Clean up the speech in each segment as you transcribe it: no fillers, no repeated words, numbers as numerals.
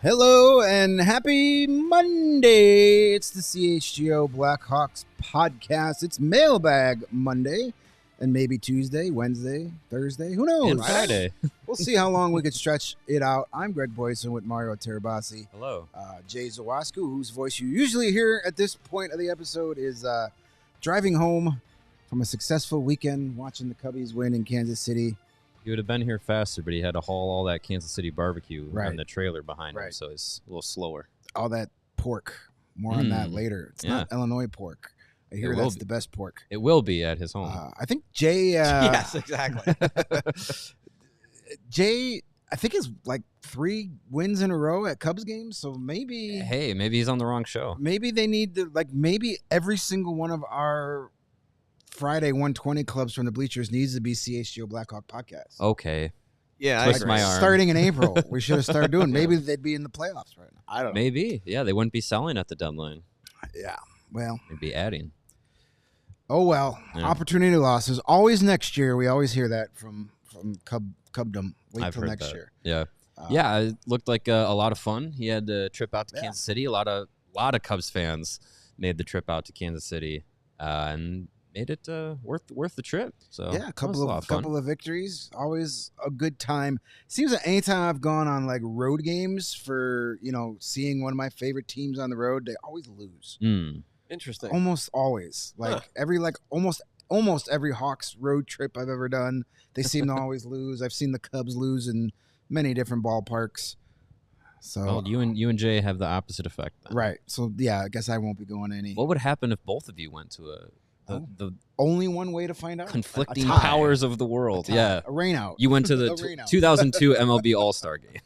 Hello and happy Monday. It's the CHGO Blackhawks Podcast. It's Mailbag Monday and maybe Tuesday, Wednesday, Thursday. Who knows? And Friday. We'll see how long we could stretch it out. I'm Greg Boysen with Mario Tirabassi. Hello. Jay Zawasku, whose voice you usually hear at this point of the episode, is driving home from a successful weekend watching the Cubbies win in Kansas City. He would have been here faster, but he had to haul all that Kansas City barbecue Right. on the trailer behind him, Right. so it's a little slower. All that pork. More on that later. It's not Illinois pork. I hear that's the best pork. It will be at his home. I think Jay... yes, exactly. Jay, I think is like 3 wins in a row at Cubs games, so maybe... Hey, maybe he's on the wrong show. Maybe they need to... maybe every single one of our Friday 120 clubs from the bleachers needs to be CHGO Blackhawk Podcast. Okay. Yeah, Twist my arm. Starting in April, we should have started doing. Maybe they'd be in the playoffs right now. I don't know. Maybe. Yeah, they wouldn't be selling at the deadline. Yeah, well... They'd be adding. Oh, well. Yeah. Opportunity losses. Always next year. We always hear that from Cubdom. Wait I've till heard next that. year. Yeah. Yeah, it looked like a lot of fun. He had a trip out to Kansas City. A lot of Cubs fans made the trip out to Kansas City and made it worth the trip. So yeah, a couple of victories. Always a good time. Seems like anytime I've gone on like road games for seeing one of my favorite teams on the road, they always lose. Interesting. Almost always. Almost every Hawks road trip I've ever done, they seem to always lose. I've seen the Cubs lose in many different ballparks. So well, you and Jay have the opposite effect then. Right. So yeah, I guess I won't be going any. What would happen if both of you went to the only one way to find out? conflicting powers of the world? Yeah. A rain out. You went to the 2002 MLB All-Star game.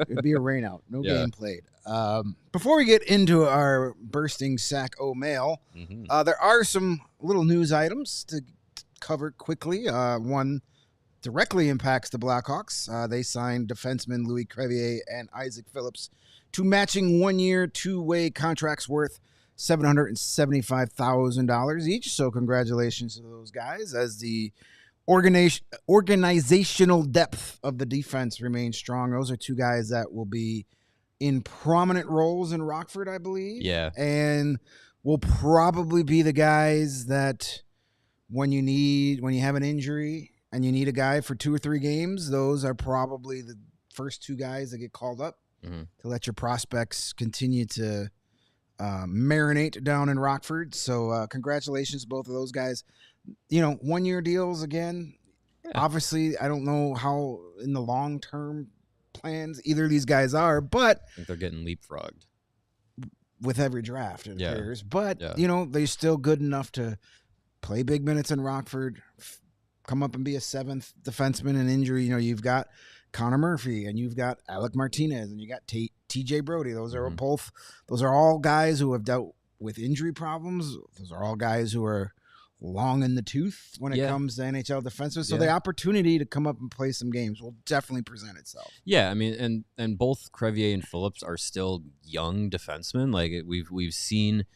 It'd be a rain out. No game played. Before we get into our bursting sack o' mail, there are some little news items to cover quickly. One directly impacts the Blackhawks. They signed defensemen Louis Crevier and Isaac Phillips to matching 1-year, 2-way contracts worth $775,000 each. So congratulations to those guys as the organizational depth of the defense remains strong. Those are 2 guys that will be in prominent roles in Rockford, I believe. Yeah. And will probably be the guys that when you have an injury and you need a guy for 2 or 3 games, those are probably the first 2 guys that get called up to let your prospects continue to marinate down in Rockford. So congratulations to both of those guys. 1-year deals again. Yeah. Obviously, I don't know how in the long-term plans either of these guys are, but I think they're getting leapfrogged with every draft, it appears. But, they're still good enough to play big minutes in Rockford, come up and be a 7th defenseman in injury. You've got Connor Murphy and you've got Alec Martinez and you got TJ Brody. Those are all guys who have dealt with injury problems. Those are all guys who are long in the tooth when it comes to NHL defensemen. So the opportunity to come up and play some games will definitely present itself. Yeah, I mean, and both Crevier and Phillips are still young defensemen. Like we've seen,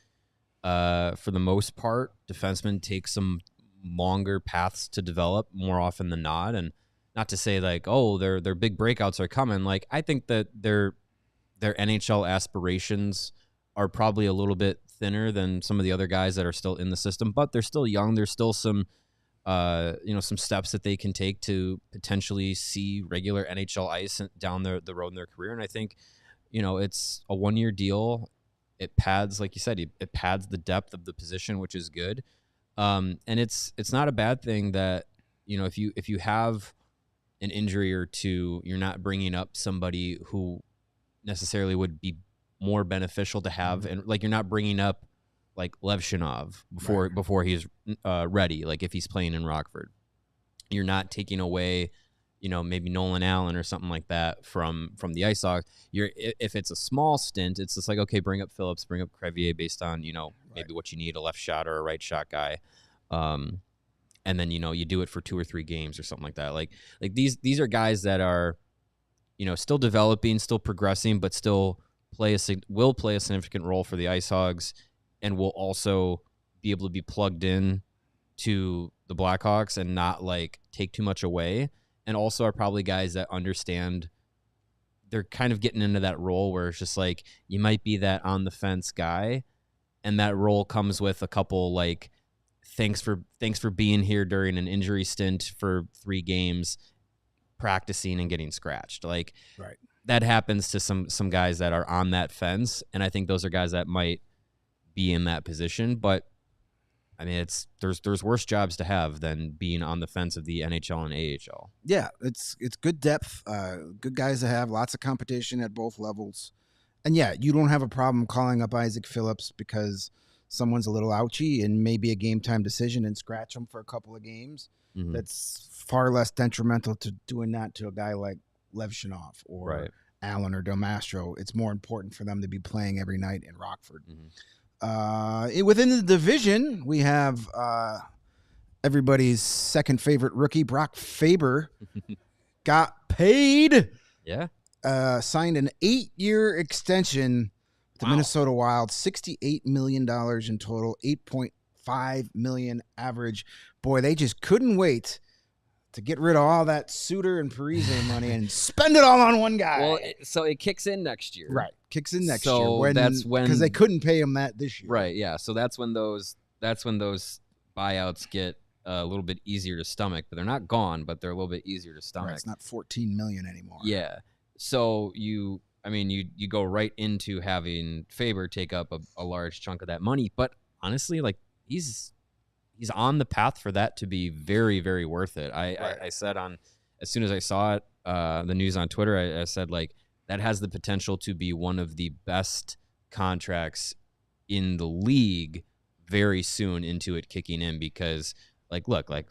for the most part, defensemen take some longer paths to develop more often than not. And not to say like, oh, their big breakouts are coming. Like I think that their NHL aspirations are probably a little bit thinner than some of the other guys that are still in the system, but they're still young. There's still some, some steps that they can take to potentially see regular NHL ice down the road in their career. And I think, it's a 1-year deal. It pads, like you said, it pads the depth of the position, which is good. And it's not a bad thing that, if you have an injury or 2, you're not bringing up somebody who necessarily would be more beneficial to have, and like you're not bringing up like Levshinov before he's ready. Like if he's playing in Rockford, you're not taking away, maybe Nolan Allen or something like that from the Ice Hawks. If it's a small stint, it's just like, okay, bring up Phillips, bring up Crevier based on maybe what you need, a left shot or a right shot guy, and then you do it for 2 or 3 games or something like that. Like these are guys that are still developing, still progressing, but still will play a significant role for the Ice Hogs, and will also be able to be plugged in to the Blackhawks and not like take too much away. And also are probably guys that understand they're kind of getting into that role where it's just like you might be that on the fence guy, and that role comes with a couple like thanks for being here during an injury stint for 3 games, practicing and getting scratched. Like that happens to some guys that are on that fence, and I think those are guys that might be in that position. But I mean, there's worse jobs to have than being on the fence of the NHL and AHL. Yeah, it's good depth, good guys to have, lots of competition at both levels. And yeah, you don't have a problem calling up Isaac Phillips because someone's a little ouchy and maybe a game time decision and scratch them for a couple of games. Mm-hmm. That's far less detrimental to doing that to a guy like Levshinov or Allen or Del Mastro. It's more important for them to be playing every night in Rockford. Mm-hmm. Within the division, we have everybody's second favorite rookie, Brock Faber, got paid. Yeah. Signed an 8-year extension with the Minnesota Wild, $68 million in total, $8.5 million average. Boy, they just couldn't wait to get rid of all that Suter and Parise money and spend it all on one guy. Well, so it kicks in next year. Right. Kicks in next So year. that's when, because they couldn't pay him that this year. Right, yeah. So that's when those buyouts get a little bit easier to stomach, but they're not gone, but they're a little bit easier to stomach. Right, it's not $14 million anymore. Yeah. So you go right into having Faber take up a large chunk of that money, but honestly, like he's on the path for that to be very, very worth it. I said as soon as I saw it, the news on Twitter, I said like that has the potential to be one of the best contracts in the league very soon into it kicking in, because like, look, like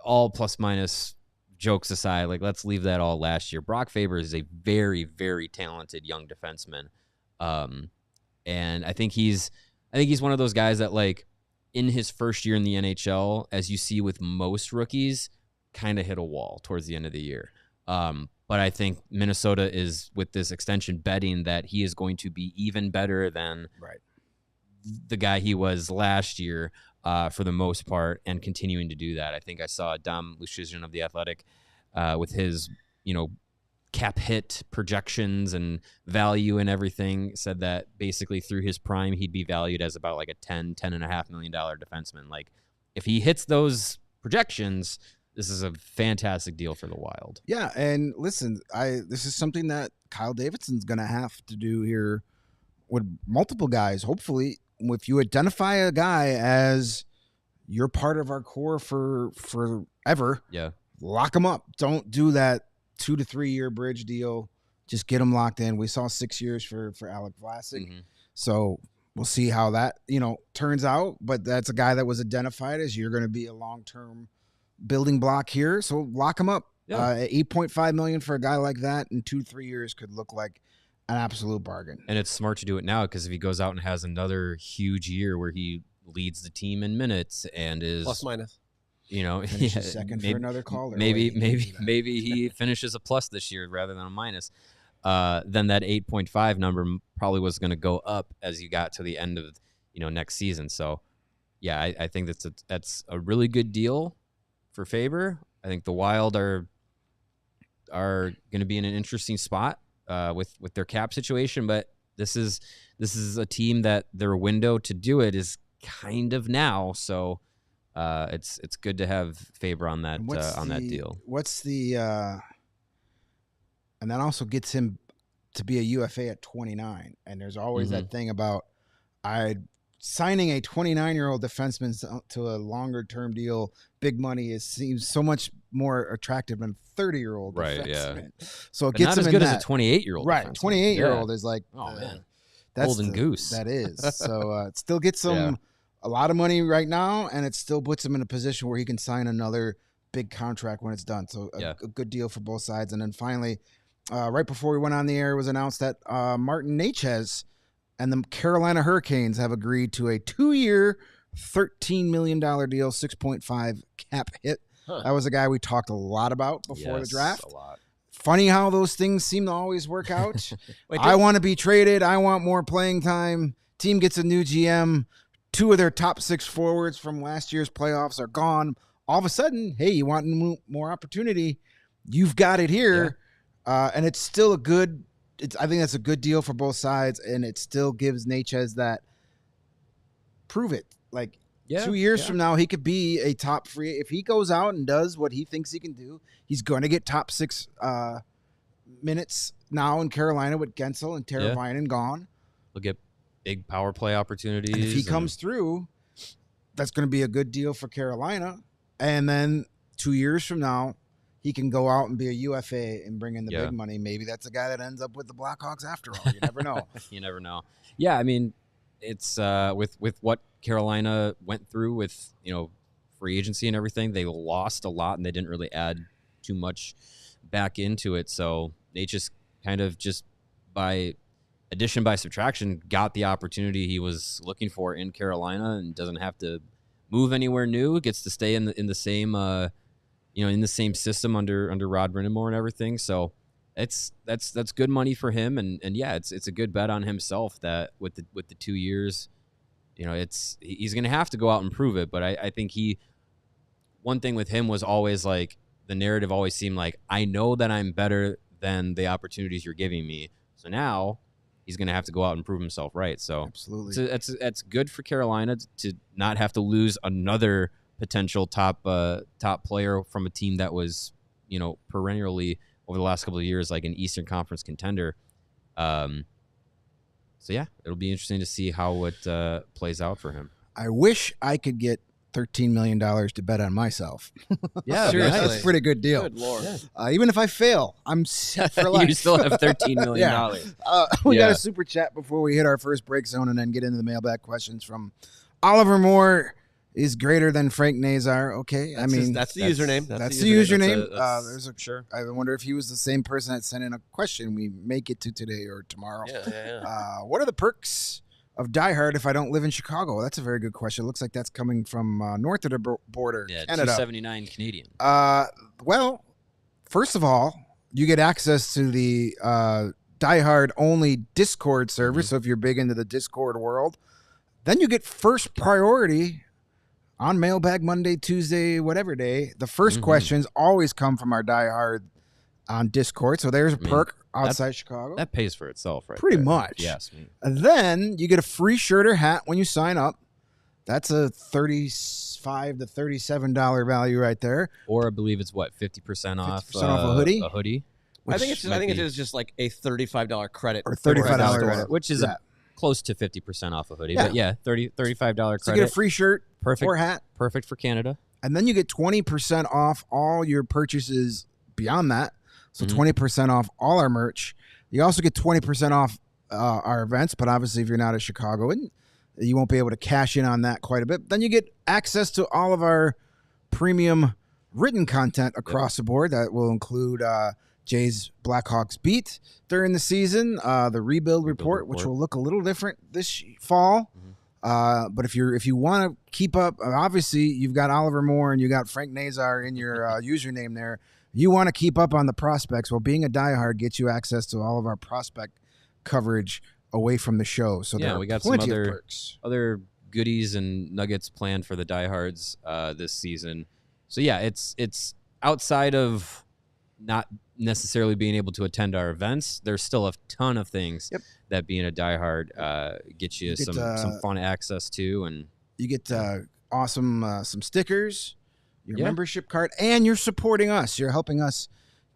all plus minus jokes aside, like let's leave that all last year. Brock Faber is a very, very talented young defenseman. And I think he's one of those guys that like in his first year in the NHL, as you see with most rookies, kind of hit a wall towards the end of the year. But I think Minnesota is, with this extension, betting that he is going to be even better than the guy he was last year for the most part, and continuing to do that. I think I saw Dom Luszczyszyn of The Athletic with his, cap hit projections and value and everything, said that basically through his prime, he'd be valued as about like a $10.5 million defenseman. Like if he hits those projections, this is a fantastic deal for the Wild. Yeah, and listen, this is something that Kyle Davidson's going to have to do here with multiple guys. Hopefully, if you identify a guy as you're part of our core for forever, lock him up. Don't do that 2 to 3 year bridge deal. Just get him locked in. We saw 6 years for Alec Vlasic. Mm-hmm. So we'll see how that, turns out. But that's a guy that was identified as you're going to be a long-term building block here. So lock him up. Yeah. $8.5 million for a guy like that in 2 to 3 years could look like an absolute bargain. And it's smart to do it now, because if he goes out and has another huge year where he leads the team in minutes and is plus minus, second for another caller. Maybe he finishes a plus this year rather than a minus. Then that 8.5 number probably was going to go up as you got to the end of next season. So yeah, I think that's a really good deal for Faber. I think the Wild are going to be in an interesting spot with their cap situation, but this is a team that their window to do it is kind of now. So it's good to have Faber on that that deal. What's the and that also gets him to be a UFA at 29. And there's always that thing about signing a 29-year-old defenseman to a longer term deal, big money, seems so much more attractive than 30-year-old defenseman. Yeah. So it But gets not him as in good that. as a 28-year-old. Right, defenseman. 28-year-old is like man. That's golden goose. That is. So it still gets him a lot of money right now, and it still puts him in a position where he can sign another big contract when it's done. So a good deal for both sides. And then finally, right before we went on the air, it was announced that Martin Necas and the Carolina Hurricanes have agreed to a 2-year, $13 million deal, 6.5 cap hit. That was a guy we talked a lot about before the draft. A lot. Funny how those things seem to always work out. I want to be traded. I want more playing time. Team gets a new GM. 2 of their top 6 forwards from last year's playoffs are gone. All of a sudden, hey, you want more opportunity? You've got it here. And it's still I think that's a good deal for both sides, and it still gives Necas that prove it. Like 2 years from now, he could be a top free. If he goes out and does what he thinks he can do, he's going to get top 6 minutes now in Carolina with Gensel and Teravainen gone. He'll get big power play opportunities. And if he comes through, that's going to be a good deal for Carolina. And then 2 years from now, he can go out and be a UFA and bring in the big money. Maybe that's a guy that ends up with the Blackhawks after all. You never know. You never know. Yeah, I mean, it's with what Carolina went through with, free agency and everything, they lost a lot and they didn't really add too much back into it. So they just kind of just by addition by subtraction got the opportunity he was looking for in Carolina and doesn't have to move anywhere new. Gets to stay in the same in the same system under Rod Brind'Amour and everything. So that's good money for him, and it's a good bet on himself that with the 2 years, he's gonna have to go out and prove it. But I think one thing with him was always like the narrative always seemed like, I know that I'm better than the opportunities you're giving me. So now he's gonna have to go out and prove himself right. So absolutely, that's good for Carolina to not have to lose another potential top player from a team that was, perennially over the last couple of years, like an Eastern Conference contender. So it'll be interesting to see how it plays out for him. I wish I could get $13 million to bet on myself. Yeah, seriously, that's a pretty good deal. Good Lord. Even if I fail, I'm set for life. You still have $13 million. We got a super chat before we hit our first break zone and then get into the mailbag questions from Oliver Moore. Is greater than Frank Nazar. Okay, that's the username. That's the username. Sure. I wonder if he was the same person that sent in a question we may get to today or tomorrow. Yeah. What are the perks of Die Hard if I don't live in Chicago? That's a very good question. It looks like that's coming from north of the border, Canada. $279 Canadian. Well, first of all, you get access to the Die Hard only Discord server. Mm-hmm. So if you're big into the Discord world, then you get first priority on Mailbag Monday, Tuesday, whatever day. The first questions always come from our Die Hard on Discord. So there's a perk outside Chicago. That pays for itself, right? Pretty there. much. Yes. And then you get a free shirt or hat when you sign up. That's a $35 to $37 value right there. Or I believe it's 50% off a hoodie. A hoodie. I think it is just like a $35 credit or $35 credit, which is close to 50% off a hoodie. Yeah. But $35 credit. So you get a free shirt. Perfect. Or hat. Perfect for Canada. And then you get 20% off all your purchases beyond that. So 20% off all our merch. You also get 20% off our events, but obviously if you're not a Chicagoan, you won't be able to cash in on that quite a bit. Then you get access to all of our premium written content across the board. That will include Jay's Blackhawks beat during the season, the rebuild report, which will look a little different this fall. But if you want to keep up, obviously you've got Oliver Moore and you got Frank Nazar in your username there. You want to keep up on the prospects. Well, being a diehard gets you access to all of our prospect coverage away from the show. So we got some other goodies and nuggets planned for the diehards this season. So it's outside of not necessarily being able to attend our events. There's still a ton of things that being a diehard gets you some fun access to, and you get awesome some stickers, your membership card, and you're supporting us. You're helping us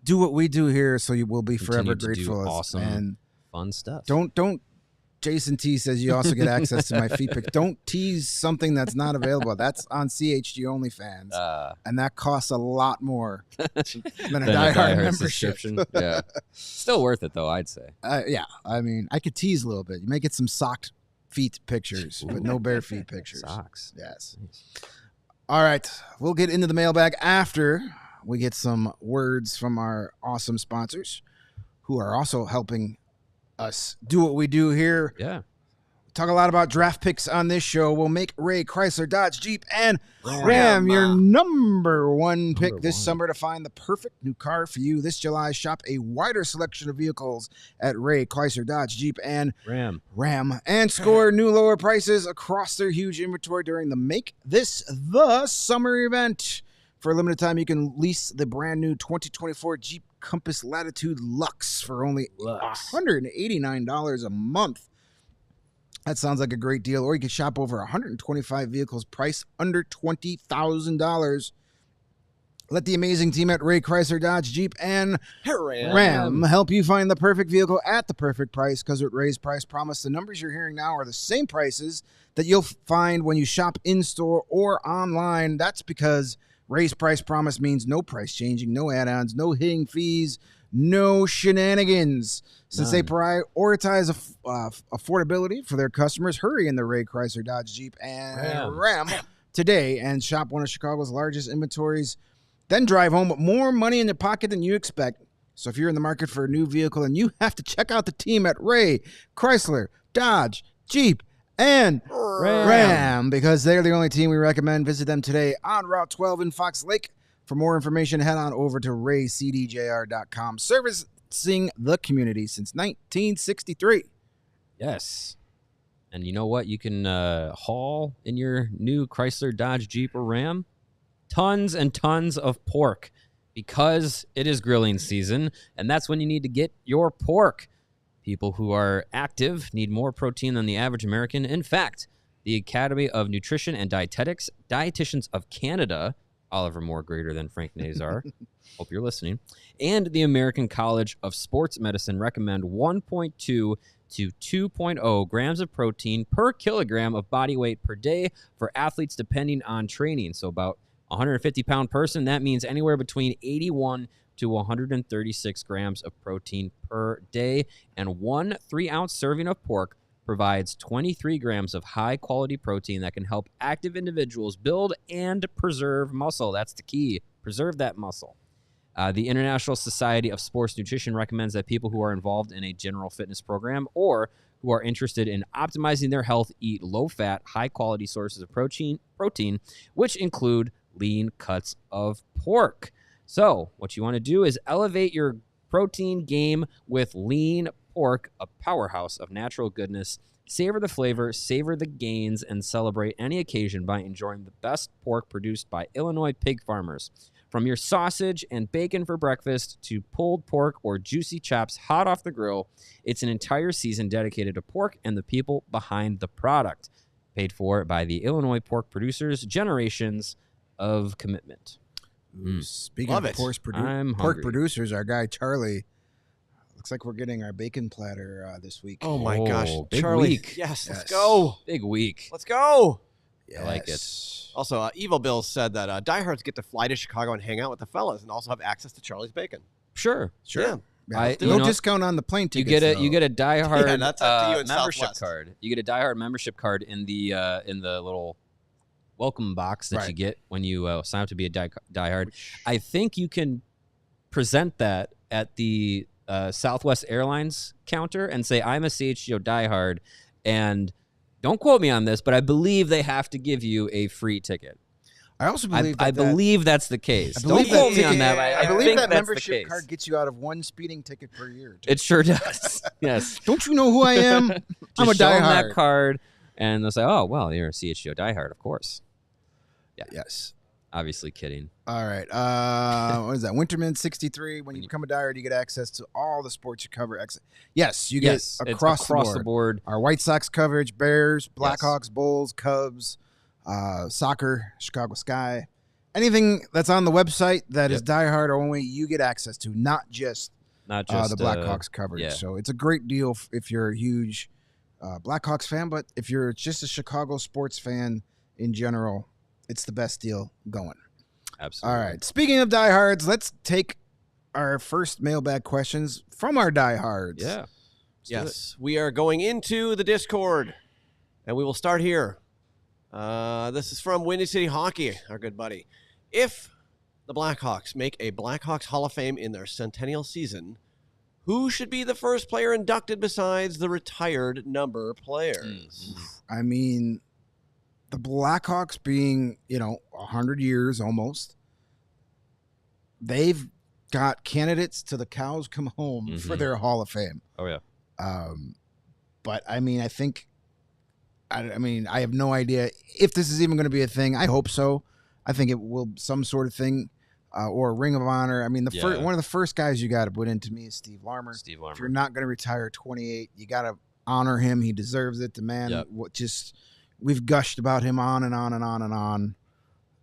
do what we do here, so you will be forever grateful. Awesome and fun stuff. Don't Jason T says you also get access to my feed pic. Don't tease something that's not available. That's on CHG OnlyFans, and that costs a lot more than a diehard membership. Yeah, still worth it though, I'd say. Yeah, I mean, I could tease a little bit. You may get some socked feet pictures, but no bare feet pictures. Socks. Yes. All right, we'll get into the mailbag after we get some words from our awesome sponsors, who are also helping us do what we do here. Yeah. We talk a lot about draft picks on this show. We'll make Ray, Chrysler, Dodge, Jeep, and Ram your number one pick this summer to find the perfect new car for you. This July, shop a wider selection of vehicles at Ray, Chrysler, Dodge, Jeep, and Ram, and score new lower prices across their huge inventory during the Make This the Summer event. For a limited time, you can lease the brand new 2024 Jeep Compass Latitude Luxe for only $189 a month. That sounds like a great deal. Or you can shop over 125 vehicles priced under $20,000. Let the amazing team at Ray, Chrysler, Dodge, Jeep, and Ram help you find the perfect vehicle at the perfect price, because with Ray's Price Promise, the numbers you're hearing now are the same prices that you'll find when you shop in-store or online. That's because Ray's Price Promise means no price changing, no add-ons, no hidden fees, no shenanigans. Since they prioritize affordability for their customers, hurry in the Ray, Chrysler, Dodge, Jeep, and Ram today and shop one of Chicago's largest inventories. Then drive home with more money in your pocket than you expect. So if you're in the market for a new vehicle, and you have to check out the team at Ray, Chrysler, Dodge, Jeep, and Ram, because they're the only team we recommend. Visit them today on Route 12 in Fox Lake. For more information, head on over to raycdjr.com. Servicing the community since 1963. Yes. And you know what? You can haul in your new Chrysler, Dodge, Jeep, or Ram tons and tons of pork, because it is grilling season, and that's when you need to get your pork. People who are active need more protein than the average American. In fact, the Academy of Nutrition and Dietetics, Dietitians of Canada, Oliver Moore greater than Frank Nazar, hope you're listening, and the American College of Sports Medicine recommend 1.2 to 2.0 grams of protein per kilogram of body weight per day for athletes depending on training. So about a 150-pound person, that means anywhere between 81 to 136 grams of protein per day, and 1 3-ounce serving of pork provides 23 grams of high-quality protein that can help active individuals build and preserve muscle. That's the key. Preserve that muscle. The International Society of Sports Nutrition recommends that people who are involved in a general fitness program or who are interested in optimizing their health eat low-fat, high-quality sources of protein, which include lean cuts of pork. So what you want to do is elevate your protein game with lean pork, a powerhouse of natural goodness. Savor the flavor, savor the gains, and celebrate any occasion by enjoying the best pork produced by Illinois pig farmers. From your sausage and bacon for breakfast to pulled pork or juicy chops hot off the grill, it's an entire season dedicated to pork and the people behind the product. Paid for by the Illinois pork producers, generations of commitment. Speaking of pork producers, our guy Charlie, looks like we're getting our bacon platter this week. Oh my gosh, big Charlie! Week. Yes, let's go. Big week. Let's go. Yes. I like it. Also, Evil Bill said that diehards get to fly to Chicago and hang out with the fellas, and also have access to Charlie's bacon. Sure. Yeah. No discount on the plane tickets. You get a diehard that's up to you in membership Southwest. card. You get a diehard membership card in the little welcome box that you get when you sign up to be a diehard. I think you can present that at the Southwest Airlines counter and say, I'm a CHGO diehard, and don't quote me on this, but I believe they have to give you a free ticket. I also believe I believe that's the case. Don't quote me on that. I believe that membership card gets you out of 1 speeding ticket per year. It sure does. Yes. Don't you know who I am? I'm a Just show them diehard. that card, and they'll say, "Oh, well, you're a CHGO diehard, of course." Yeah. Yes. Obviously kidding. All right. What is that? Winterman 63. When you become a diehard, you get access to all the sports you cover. Yes, you get across the board. Our White Sox coverage, Bears, Blackhawks, Bulls, Cubs, soccer, Chicago Sky. Anything that's on the website that is diehard only, you get access to, not just the Blackhawks coverage. Yeah. So it's a great deal if you're a huge Blackhawks fan, but if you're just a Chicago sports fan in general, it's the best deal going. Absolutely. All right. Speaking of diehards, let's take our first mailbag questions from our diehards. Yeah. Yes, we are going into the Discord, and we will start here. This is from Windy City Hockey, our good buddy. If the Blackhawks make a Blackhawks Hall of Fame in their centennial season, who should be the first player inducted besides the retired number players? I mean, the Blackhawks being, 100 years almost, they've got candidates to the cows come home for their Hall of Fame. Oh, yeah. But, I mean, I think, I have no idea if this is even going to be a thing. I hope so. I think it will some sort of thing or a Ring of Honor. I mean, one of the first guys you got to put into me is Steve Larmer. Steve Larmer. If you're not going to retire 28, you got to honor him. He deserves it. The man, we've gushed about him on and on and on and on.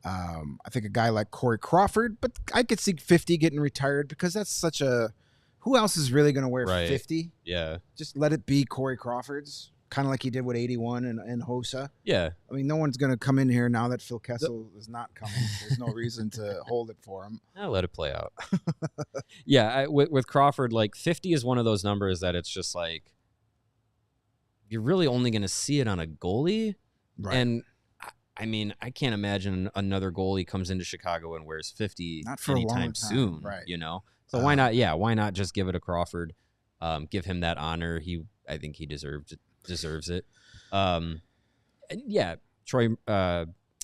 I think a guy like Corey Crawford, but I could see 50 getting retired because that's such a – who else is really going to wear 50? Yeah. Just let it be Corey Crawford's, kind of like he did with 81 and Hossa. Yeah. I mean, no one's going to come in here now that Phil Kessel is not coming. There's no reason to hold it for him. I'll let it play out. Yeah, with Crawford, like 50 is one of those numbers that it's just like you're really only going to see it on a goalie. Right. And I mean, I can't imagine another goalie comes into Chicago and wears 50 not for anytime a long time. soon. Right. So why not? Yeah, why not just give it to Crawford? Give him that honor. I think he deserves it. And yeah,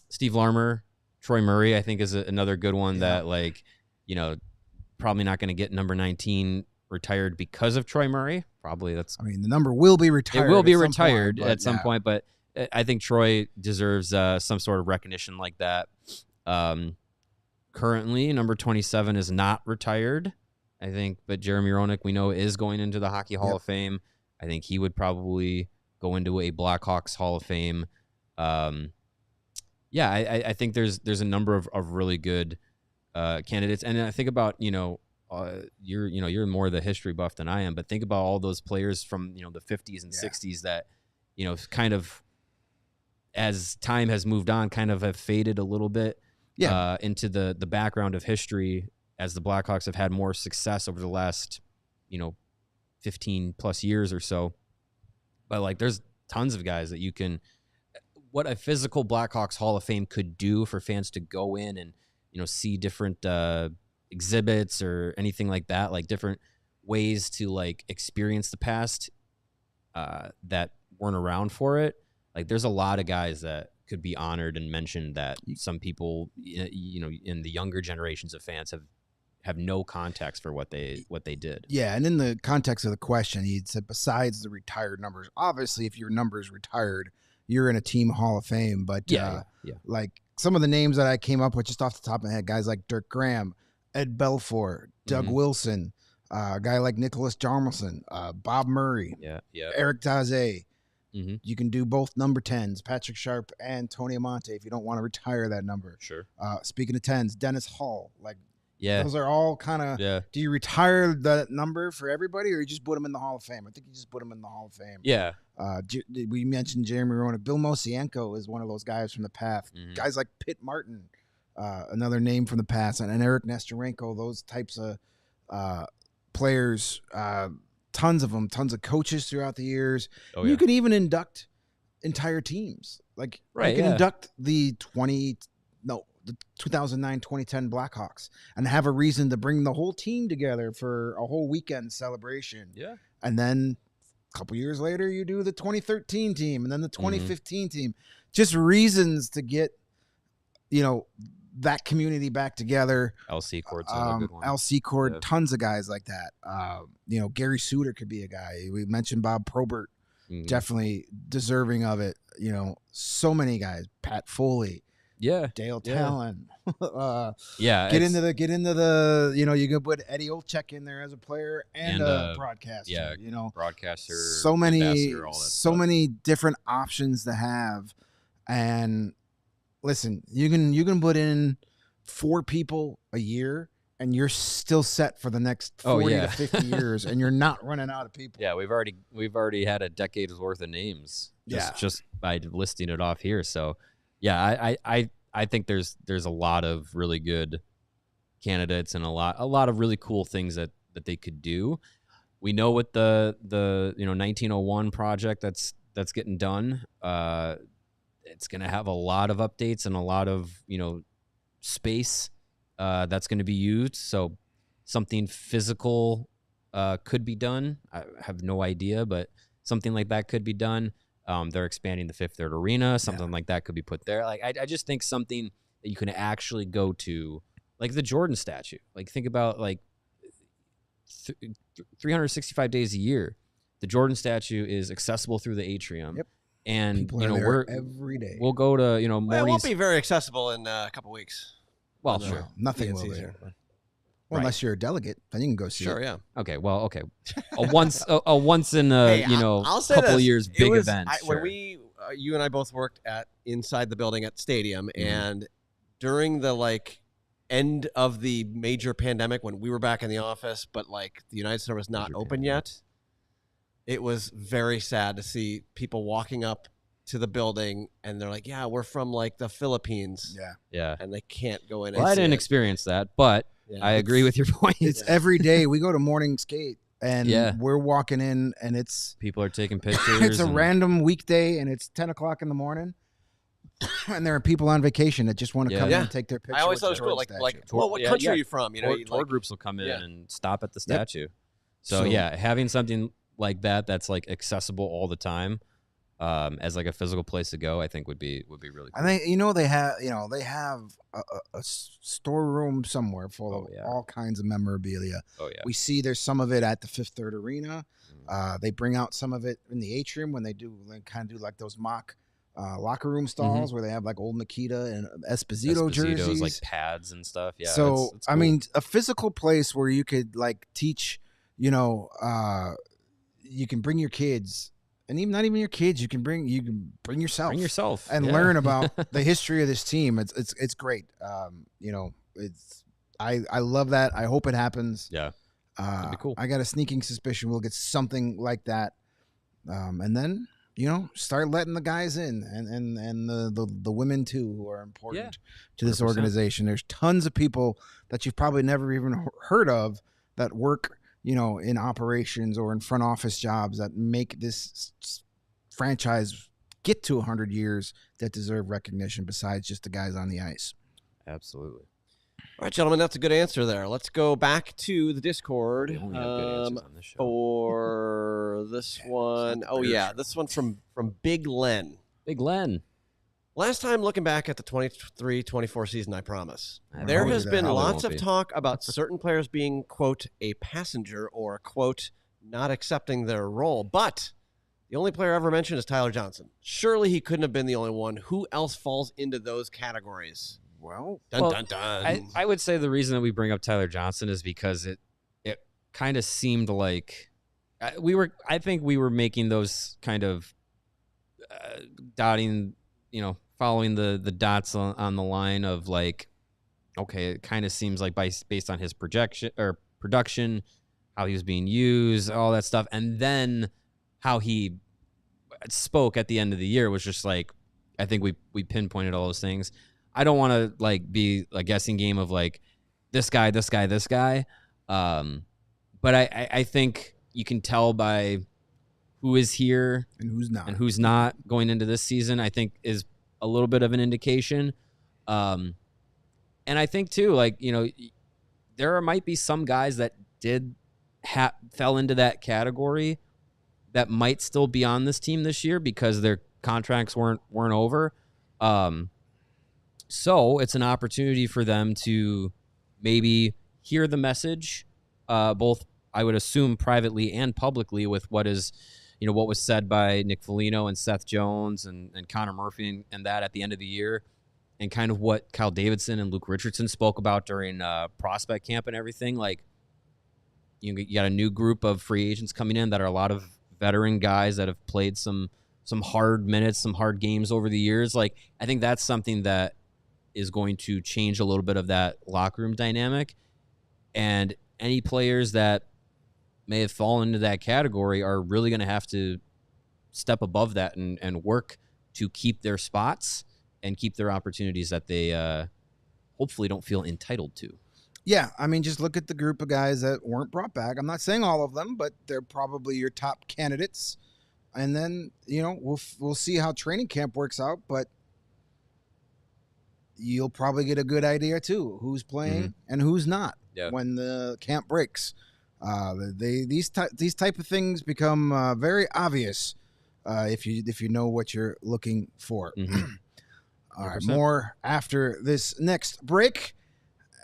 Steve Larmer, Troy Murray, I think is another good one that probably not going to get number 19 retired because of Troy Murray. Probably the number will be retired. It will be retired at some point, but I think Troy deserves some sort of recognition like that. Currently, number 27 is not retired, I think, but Jeremy Roenick, we know, is going into the Hockey Hall of Fame. I think he would probably go into a Blackhawks Hall of Fame. I think there's a number of really good candidates, and I think about you're more the history buff than I am, but think about all those players from the 50s and 60s that kind of as time has moved on kind of have faded a little bit into the background of history as the Blackhawks have had more success over the last 15 plus years or so. But there's tons of guys that you can, what a physical Blackhawks Hall of Fame could do for fans to go in and, see different exhibits or anything like that, like different ways to experience the past that weren't around for it. There's a lot of guys that could be honored and mentioned that some people, in the younger generations of fans have no context for what they did. Yeah, and in the context of the question, he said besides the retired numbers, obviously if your number is retired, you're in a team Hall of Fame. But some of the names that I came up with just off the top of my head, guys like Dirk Graham, Ed Belfour, Doug Wilson, a guy like Nicholas Jarmelson, Bob Murray, Eric Daze. You can do both number 10s, Patrick Sharp and Tony Amonte, if you don't want to retire that number. Sure. Speaking of 10s, Dennis Hall, those are all kind of. Yeah. Do you retire that number for everybody, or you just put them in the Hall of Fame? I think you just put them in the Hall of Fame. Yeah. We mentioned Jeremy Roenick. Bill Mosienko is one of those guys from the past. Guys like Pitt Martin, another name from the past, and Eric Nestorenko. Those types of players. Tons of them. Tons of coaches throughout the years. Oh, you can even induct entire teams. You can induct the 2009-2010 Blackhawks and have a reason to bring the whole team together for a whole weekend celebration. Yeah. And then a couple years later, you do the 2013 team and then the 2015 team. Just reasons to get, that community back together. LC Court's another good one. LC Court, tons of guys like that. Gary Suter could be a guy. We mentioned Bob Probert, definitely deserving of it. So many guys. Pat Foley. Yeah. Dale Talon. Get into the you could put Eddie Olczyk in there as a player and a broadcaster. Yeah, broadcaster. So many different options to have. And listen, you can put in 4 people a year and you're still set for the next 40 to 50 years, and you're not running out of people. Yeah, we've already had a decade's worth of names just by listing it off here. So, yeah, I think there's a lot of really good candidates and a lot of really cool things that they could do. We know with the 1901 project that's getting done, it's going to have a lot of updates and a lot of space that's going to be used. So something physical could be done. I have no idea, but something like that could be done. They're expanding the Fifth Third Arena. Something like that could be put there. Like I just think something that you can actually go to, like the Jordan statue. Like think about 365 days a year. The Jordan statue is accessible through the atrium. Yep. And people are there every day. We'll go to it won't be very accessible in a couple weeks. Well, sure. Nothing will be. Well, unless you're a delegate, then you can go see it. Sure, yeah. Okay, well, okay. A once in a couple of years big event. When you and I both worked inside the building at Stadium, and during the end of the major pandemic when we were back in the office, but the United Center was not open yet, it was very sad to see people walking up to the building and they're like, yeah, we're from the Philippines. Yeah. And they can't go in. Well, I didn't experience that, but I agree with your point. It's every day. We go to morning skate and we're walking in and it's people are taking pictures. It's a random weekday and it's 10 o'clock in the morning. And there are people on vacation that just want to come in and take their picture. I always thought it was cool. What country are you from? Tour groups will come in and stop at the statue. So having something like that's accessible all the time, as a physical place to go, I think would be really cool. I think they have a storeroom somewhere full of all kinds of memorabilia. Oh yeah. We see there's some of it at the Fifth Third Arena. They bring out some of it in the atrium when they kind of do those mock locker room stalls where they have old Mikita and Esposito jerseys, like pads and stuff. Yeah. So it's cool. I mean, a physical place where you could teach, you can bring your kids. And not even your kids, you can bring yourself. Bring yourself and learn about the history of this team. It's great. I love that. I hope it happens. Yeah, that'd be cool. I got a sneaking suspicion we'll get something like that, and then start letting the guys in and the women too who are important to this 100%. Organization. There's tons of people that you've probably never even heard of that work in operations or in front office jobs that make this franchise get to 100 years that deserve recognition besides just the guys on the ice. Absolutely. All right, gentlemen, that's a good answer there. Let's go back to the Discord for this one. Oh, yeah, this one from Big Len. Big Len. Last time looking back at the 23-24 season, I promise, there has been lots of talk about certain players being, quote, a passenger or, quote, not accepting their role. But the only player ever mentioned is Tyler Johnson. Surely he couldn't have been the only one. Who else falls into those categories? Well, dun, dun. I would say the reason that we bring up Tyler Johnson is because it kind of seemed like I think we were making those kind of dotting, following the dots on the line of okay, it kind of seems like based on his projection or production, how he was being used, all that stuff, and then how he spoke at the end of the year was just I think we pinpointed all those things. I don't want to be a guessing game of this guy, but I think you can tell by who is here and who's not going into this season. I think is a little bit of an indication. And I think too, there might be some guys that fell into that category that might still be on this team this year because their contracts weren't over. So it's an opportunity for them to maybe hear the message, both I would assume privately and publicly with what is, what was said by Nick Foligno and Seth Jones and Connor Murphy and that at the end of the year, and kind of what Kyle Davidson and Luke Richardson spoke about during prospect camp and everything. You got a new group of free agents coming in that are a lot of veteran guys that have played some hard minutes, some hard games over the years. I think that's something that is going to change a little bit of that locker room dynamic. And any players that may have fallen into that category are really going to have to step above that and work to keep their spots and keep their opportunities that they hopefully don't feel entitled to. Yeah, I mean, just look at the group of guys that weren't brought back. I'm not saying all of them, but they're probably your top candidates. And then, we'll see how training camp works out, but you'll probably get a good idea too, who's playing and who's not when the camp breaks. These type of things become very obvious if you know what you're looking for. All right, more after this next break.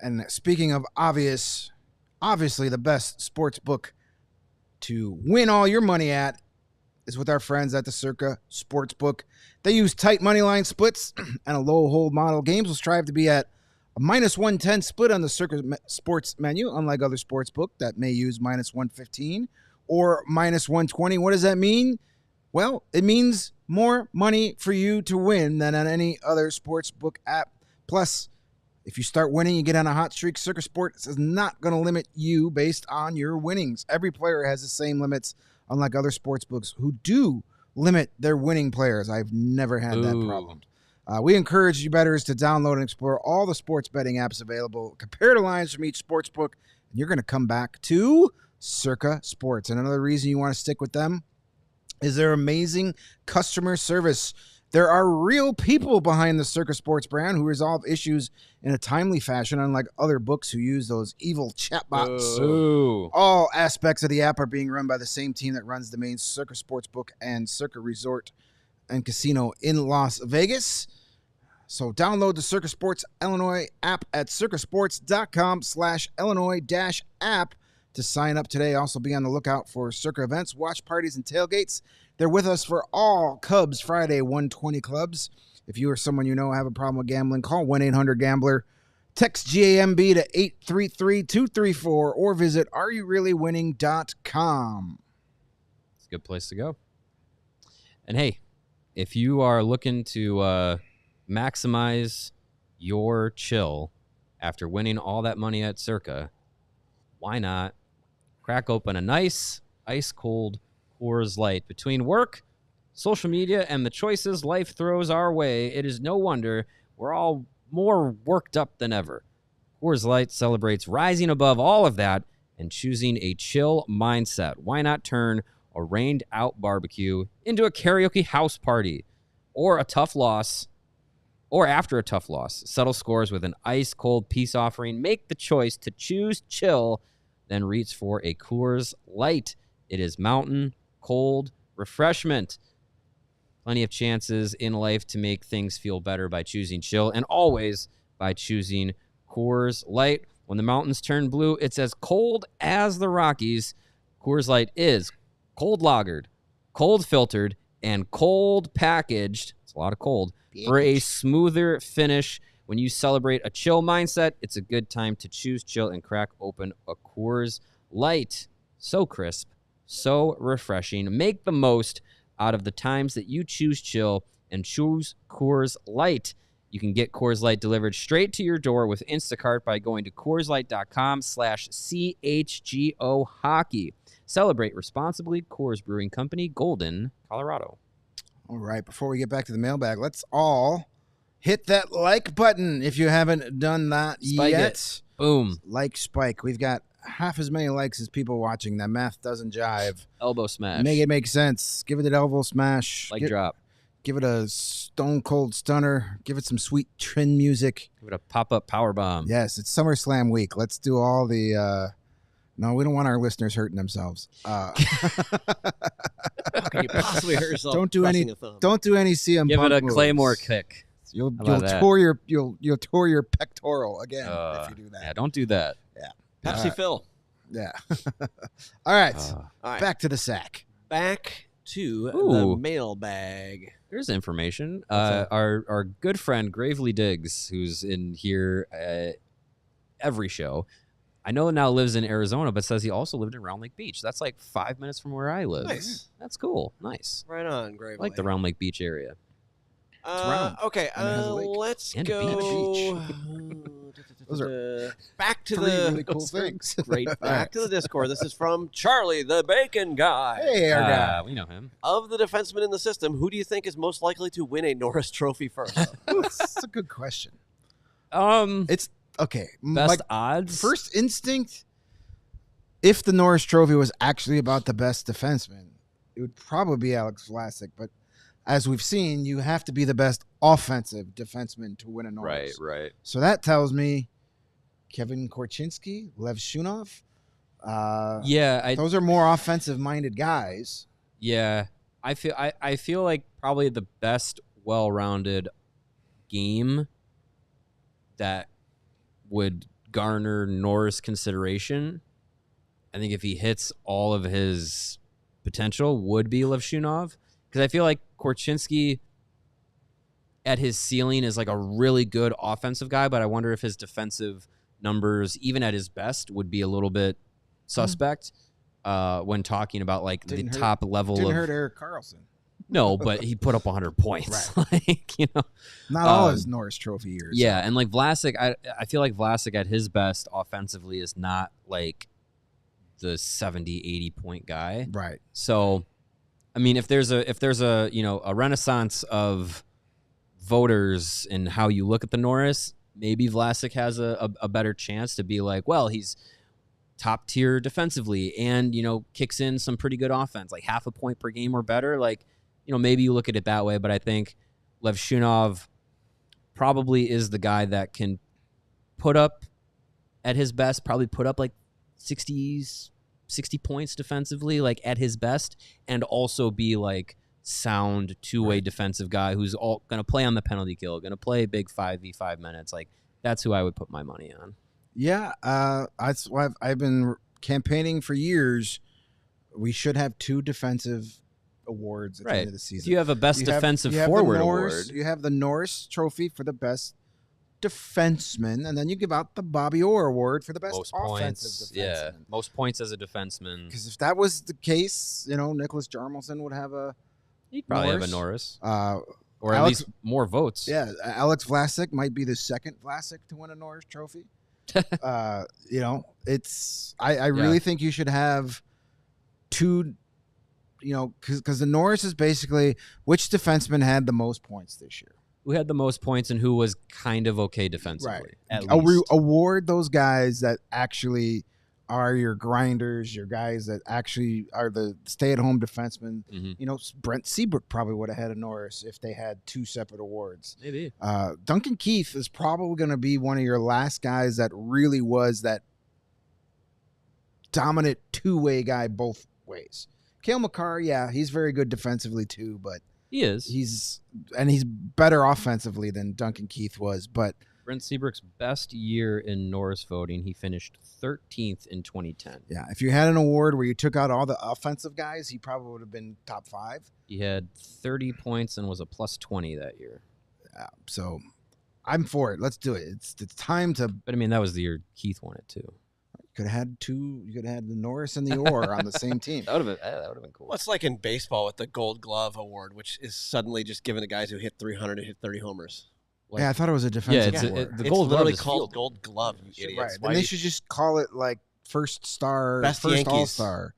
And speaking of obvious, obviously the best sports book to win all your money at is with our friends at the Circa Sports book. They use tight money line splits and a low hold model. Games will strive to be at a -110 split on the Circa Sports menu, unlike other sports book that may use -115 or -120. What does that mean? Well, it means more money for you to win than on any other sports book app. Plus, if you start winning, you get on a hot streak. Circa Sports is not going to limit you based on your winnings. Every player has the same limits, unlike other sports books who do limit their winning players. I've never had that problem. We encourage you bettors to download and explore all the sports betting apps available. Compare the lines from each sports book, and you're going to come back to Circa Sports. And another reason you want to stick with them is their amazing customer service. There are real people behind the Circa Sports brand who resolve issues in a timely fashion, unlike other books who use those evil chatbots. All aspects of the app are being run by the same team that runs the main Circa Sports book and Circa Resort and Casino in Las Vegas. So download the Circa Sports Illinois app at circasports.com/Illinois-app to sign up today. Also be on the lookout for Circa events, watch parties, and tailgates. They're with us for all Cubs Friday 120 clubs. If you or someone you know have a problem with gambling, call 1-800-GAMBLER. Text GAMB to 833-234 or visit areyourreallywinning.com. It's a good place to go. And hey, if you are looking to maximize your chill after winning all that money at Circa, why not crack open a nice ice-cold Coors Light? Between work, social media, and the choices life throws our way, it is no wonder we're all more worked up than ever. Coors Light celebrates rising above all of that and choosing a chill mindset. Why not turn a rained-out barbecue into a karaoke house party or a tough loss, or after a tough loss, settle scores with an ice-cold peace offering? Make the choice to choose chill, then reach for a Coors Light. It is mountain cold refreshment. Plenty of chances in life to make things feel better by choosing chill, and always by choosing Coors Light. When the mountains turn blue, it's as cold as the Rockies. Coors Light is cold lagered, cold filtered, and cold packaged. It's a lot of cold. For a smoother finish. When you celebrate a chill mindset, it's a good time to choose chill and crack open a Coors Light. So crisp, so refreshing. Make the most out of the times that you choose chill and choose Coors Light. You can get Coors Light delivered straight to your door with Instacart by going to CoorsLight.com/CHGO Hockey. Celebrate responsibly. Coors Brewing Company, Golden, Colorado. All right, before we get back to the mailbag, let's all hit that like button if you haven't done that yet. Boom. Like Spike. We've got half as many likes as people watching. That math doesn't jive. Elbow smash. Make it make sense. Give it an elbow smash. Drop. Give it a stone cold stunner. Give it some sweet trend music. Give it a pop-up power bomb. Yes, it's SummerSlam week. Let's do all the... No, we don't want our listeners hurting themselves. How can you possibly hurt yourself? Don't do any CM Give Punk it a moves. Claymore kick. You'll tore your pectoral again if you do that. Yeah, don't do that. Yeah. Pepsi Phil. Yeah. All right. Back to the sack. Back to the mailbag. Here's information. Our good friend Gravely Diggs, who's in here every show, I know now lives in Arizona, but says he also lived in Round Lake Beach. That's like 5 minutes from where I live. Nice. That's cool. Nice. Right on, Gravely. I like the Round Lake Beach area. Okay, let's And go. beach. Those are back to three the really cool things. great. Back to the Discord. This is from Charlie, the Bacon Guy. Hey, our guy. We know him. Of the defensemen in the system, who do you think is most likely to win a Norris Trophy first? That's a good question. It's okay. Best odds. First instinct, if the Norris Trophy was actually about the best defenseman, it would probably be Alex Vlasic. But as we've seen, you have to be the best offensive defenseman to win a Norris. Right. So that tells me Kevin Korchinski, Lev Shunov. Those are more offensive-minded guys. Yeah, I feel like probably the best well-rounded game that would garner Norris consideration. I think if he hits all of his potential, would be Lev Shunov, because I feel like Korchinski at his ceiling is like a really good offensive guy, but I wonder if his defensive numbers, even at his best, would be a little bit suspect when talking about like the top level. Didn't hurt Erik Karlsson. No, but he put up 100 points. Right. Not all his Norris Trophy years. Yeah, and like Vlasic, I feel like Vlasic at his best offensively is not like the 70, 80 point guy. Right. So, I mean, if there's a a renaissance of voters in how you look at the Norris, maybe Vlasic has a better chance to be like, well, he's top tier defensively and, kicks in some pretty good offense, like half a point per game or better. Like, maybe you look at it that way, but I think Lev Shunov probably is the guy that can put up at his best, probably put up like 60 points defensively, like at his best, and also be like sound two-way defensive guy who's all going to play on the penalty kill, going to play big 5v5 minutes. Like that's who I would put my money on. Yeah, that's why I've been campaigning for years. We should have two defensive awards at the end of the season. If you have a best defensive forward award. You have the Norris Trophy for the best defenseman, and then you give out the Bobby Orr Award for the best offensive defenseman. Yeah, most points as a defenseman. Because if that was the case, Nicholas Jarmelson would have a He'd probably Norris. have a Norris. Or at least more votes. Yeah, Alex Vlasic might be the second Vlasic to win a Norris Trophy. It's I really think you should have two, because the Norris is basically which defenseman had the most points this year. Who had the most points and who was kind of okay defensively. Right. At least. Award those guys that actually are your grinders, your guys that actually are the stay-at-home defensemen. Mm-hmm. Brent Seabrook probably would have had a Norris if they had two separate awards. Maybe. Duncan Keith is probably going to be one of your last guys that really was that dominant two-way guy both ways. Cale Makar, yeah, he's very good defensively too, but he is. He's better offensively than Duncan Keith was, but Brent Seabrook's best year in Norris voting, he finished 13th in 2010. Yeah, if you had an award where you took out all the offensive guys, he probably would have been top 5. He had 30 points and was a plus 20 that year. Yeah, so I'm for it. Let's do it. It's time to. But I mean, that was the year Keith won it too. Could have had two. You could have had the Norris and the Orr on the same team. That would have been cool. Well, it's like in baseball with the Gold Glove Award, which is suddenly just given to guys who hit 300 and hit 30 homers. Like, yeah, I thought it was a defensive award. The it's Gold literally Glove called Gold Glove, you idiots. Right, and they should just call it like first star, best first all-star.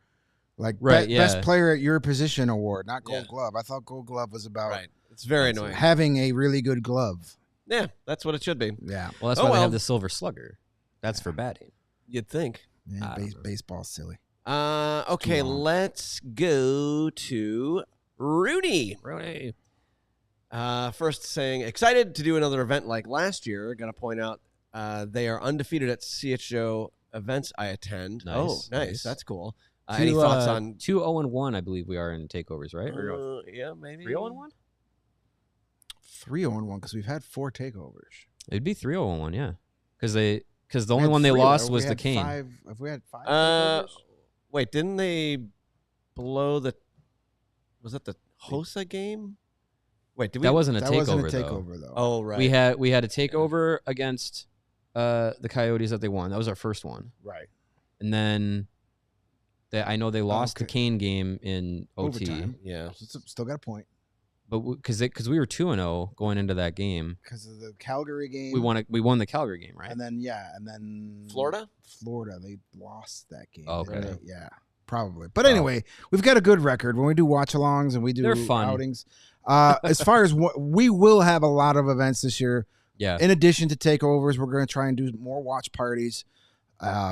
Like best player at your position award, not Gold Glove. I thought Gold Glove was about It's very annoying. Having a really good glove. Yeah, that's what it should be. Yeah. Well, that's why they have the Silver Slugger. That's for batting. You'd think. Yeah, baseball's silly. Okay, let's go to Rudy. First saying, excited to do another event like last year. Got to point out they are undefeated at CHGO events I attend. Nice, oh, nice. nice. That's cool. Any thoughts on 2-0-1? I believe we are in takeovers, right? Yeah, maybe 3-0-1. 3-0-1 because we've had 4 takeovers. It'd be 3-0-1, yeah. Because the only one they lost was the Kane. Have we had 5 takeovers? Wait, didn't they blow the? Was that the Hossa game? Wait, did we? That wasn't a takeover. That wasn't a takeover though. Oh right. We had a takeover against the Coyotes that they won. That was our first one. Right. And then I know they lost the Kane game in OT. Overtime. Yeah. Still got a point. but because we were 2-0 going into that game. Because of the Calgary game. We won the Calgary game, right? And then Florida, they lost that game. Oh, okay. Yeah, probably. But anyway, we've got a good record when we do watch-alongs and we do They're fun. outings. As far as we will have a lot of events this year. Yeah. In addition to takeovers, we're going to try and do more watch parties,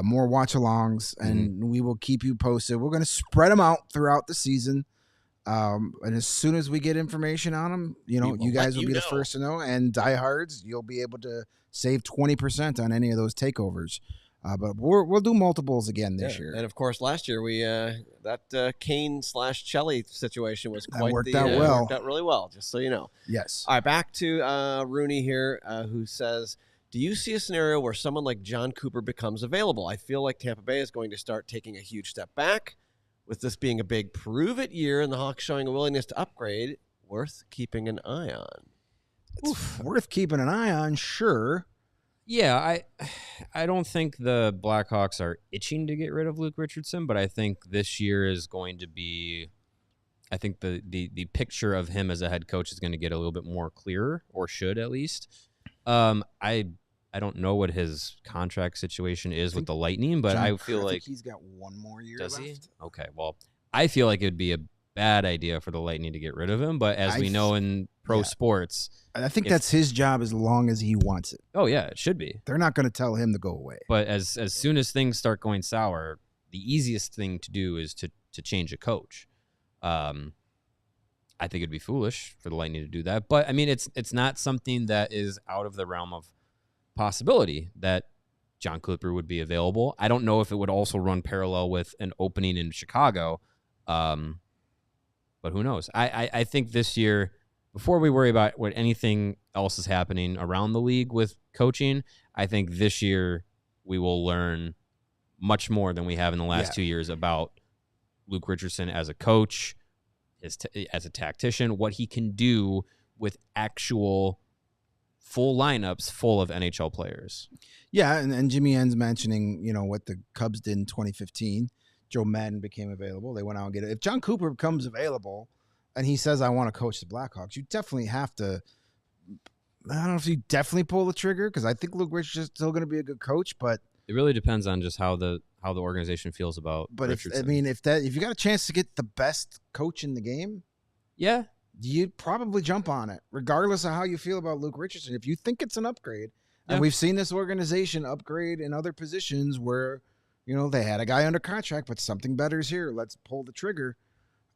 more watch-alongs, and we will keep you posted. We're going to spread them out throughout the season. And as soon as we get information on them, you guys will be the first to know. And diehards, you'll be able to save 20% on any of those takeovers. But we'll do multiples again this year. And of course, last year we that Kane/Chelly situation was worked out well. Worked out really well. Just so you know. Yes. All right, back to Rooney here, who says, "Do you see a scenario where someone like John Cooper becomes available? I feel like Tampa Bay is going to start taking a huge step back. With this being a big prove-it year and the Hawks showing a willingness to upgrade, worth keeping an eye on." It's worth keeping an eye on, sure. Yeah, I don't think the Blackhawks are itching to get rid of Luke Richardson, but I think this year is going to be, I think the picture of him as a head coach is going to get a little bit more clearer, or should at least. I don't know what his contract situation is with the Lightning, but I feel like he's got one more year left. Does he? he? Okay, well, I feel like it would be a bad idea for the Lightning to get rid of him, but as we know in pro sports, I think that's his job as long as he wants it. Oh yeah, it should be. They're not going to tell him to go away. But as soon as things start going sour, the easiest thing to do is to change a coach. I think it'd be foolish for the Lightning to do that, but I mean it's not something that is out of the realm of possibility that John Cooper would be available. I don't know if it would also run parallel with an opening in Chicago, but who knows? I think this year, before we worry about what anything else is happening around the league with coaching, I think this year we will learn much more than we have in the last 2 years about Luke Richardson as a coach, as a tactician, what he can do with actual full lineups full of NHL players. Yeah, and Jimmy N's mentioning, what the Cubs did in 2015. Joe Madden became available. They went out and get it. If John Cooper becomes available and he says, I want to coach the Blackhawks, you definitely have to, I don't know if you definitely pull the trigger, because I think Luke Richardson's still going to be a good coach, but it really depends on just how the organization feels about Richardson. If you got a chance to get the best coach in the game, yeah, you'd probably jump on it, regardless of how you feel about Luke Richardson. If you think it's an upgrade, and we've seen this organization upgrade in other positions where, they had a guy under contract, but something better is here. Let's pull the trigger.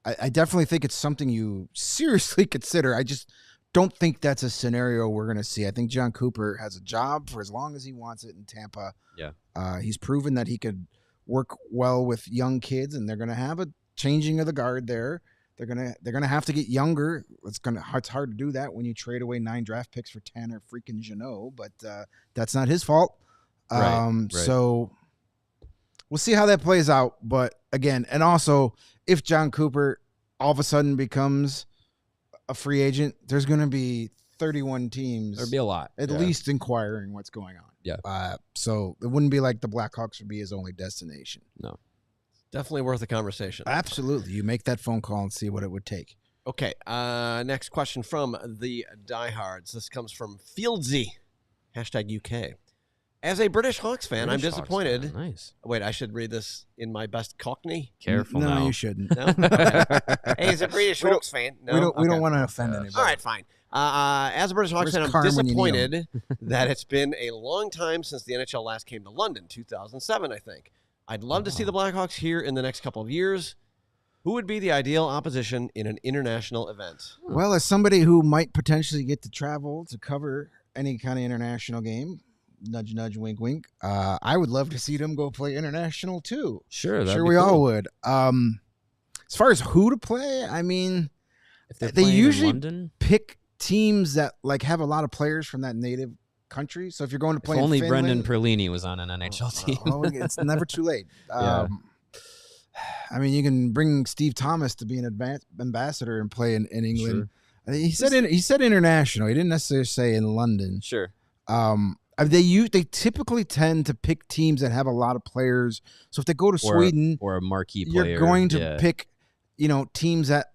I definitely think it's something you seriously consider. I just don't think that's a scenario we're going to see. I think John Cooper has a job for as long as he wants it in Tampa. Yeah. He's proven that he could work well with young kids, and they're going to have a changing of the guard there. They're gonna have to get younger. It's hard to do that when you trade away 9 draft picks for Tanner freaking Jeannot, but that's not his fault. Right. So we'll see how that plays out. But again, and also if John Cooper all of a sudden becomes a free agent, there's going to be 31 teams. There'd be a lot at least inquiring what's going on. Yeah. So it wouldn't be like the Blackhawks would be his only destination. No. Definitely worth a conversation. Absolutely. You make that phone call and see what it would take. Okay. Next question from the diehards. This comes from Fieldsy, #UK. As a British Hawks fan, I'm disappointed. Nice. Wait, I should read this in my best Cockney. Careful no, now. you shouldn't. No? Okay. Hey, as a British Hawks fan. No? We don't want to offend anybody. All right, fine. As a British Hawks fan, I'm disappointed that it's been a long time since the NHL last came to London, 2007, I think. I'd love to see the Blackhawks here in the next couple of years. Who would be the ideal opposition in an international event? Well, as somebody who might potentially get to travel to cover any kind of international game, nudge, nudge, wink, wink, I would love to see them go play international too. Sure, we all would. As far as who to play, I mean, if they usually in London, pick teams that like have a lot of players from that native country. So if you're going to play, if only in Finland, Brendan Perlini was on an NHL team. It's never too late. Yeah. I mean, you can bring Steve Thomas to be an ambassador and play in England. Sure. He said international. He didn't necessarily say in London. Sure. They typically tend to pick teams that have a lot of players. So if they go to Sweden or a marquee player, you're going to pick, teams that,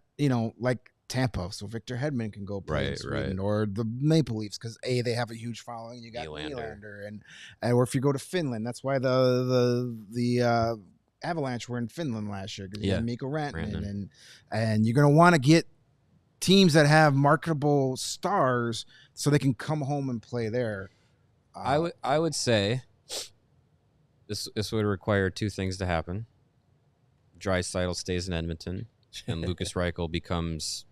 like Tampa, so Victor Hedman can go play in Right, Sweden, right. or the Maple Leafs because they have a huge following. You got Nylander, and or if you go to Finland, that's why the Avalanche were in Finland last year because you had Mikko Rantanen, and you're gonna want to get teams that have marketable stars so they can come home and play there. I would say this would require two things to happen. Draisaitl stays in Edmonton, and Lucas Reichel becomes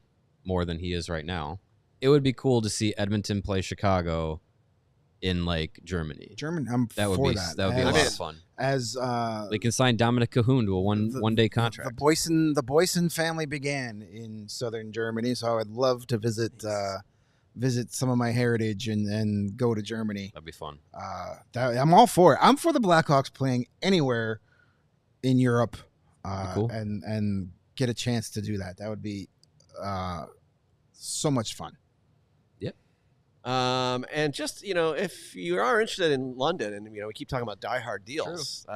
more than he is right now. It would be cool to see Edmonton play Chicago in like Germany. That would be a lot of fun. As they can sign Dominic Cahoon to a one day contract. The Boysen family began in southern Germany, so I would love to visit some of my heritage and go to Germany. That'd be fun. I'm all for it. I'm for the Blackhawks playing anywhere in Europe, cool. and get a chance to do that. That would be so much fun. Yep. And just, if you are interested in London, and, we keep talking about diehard deals,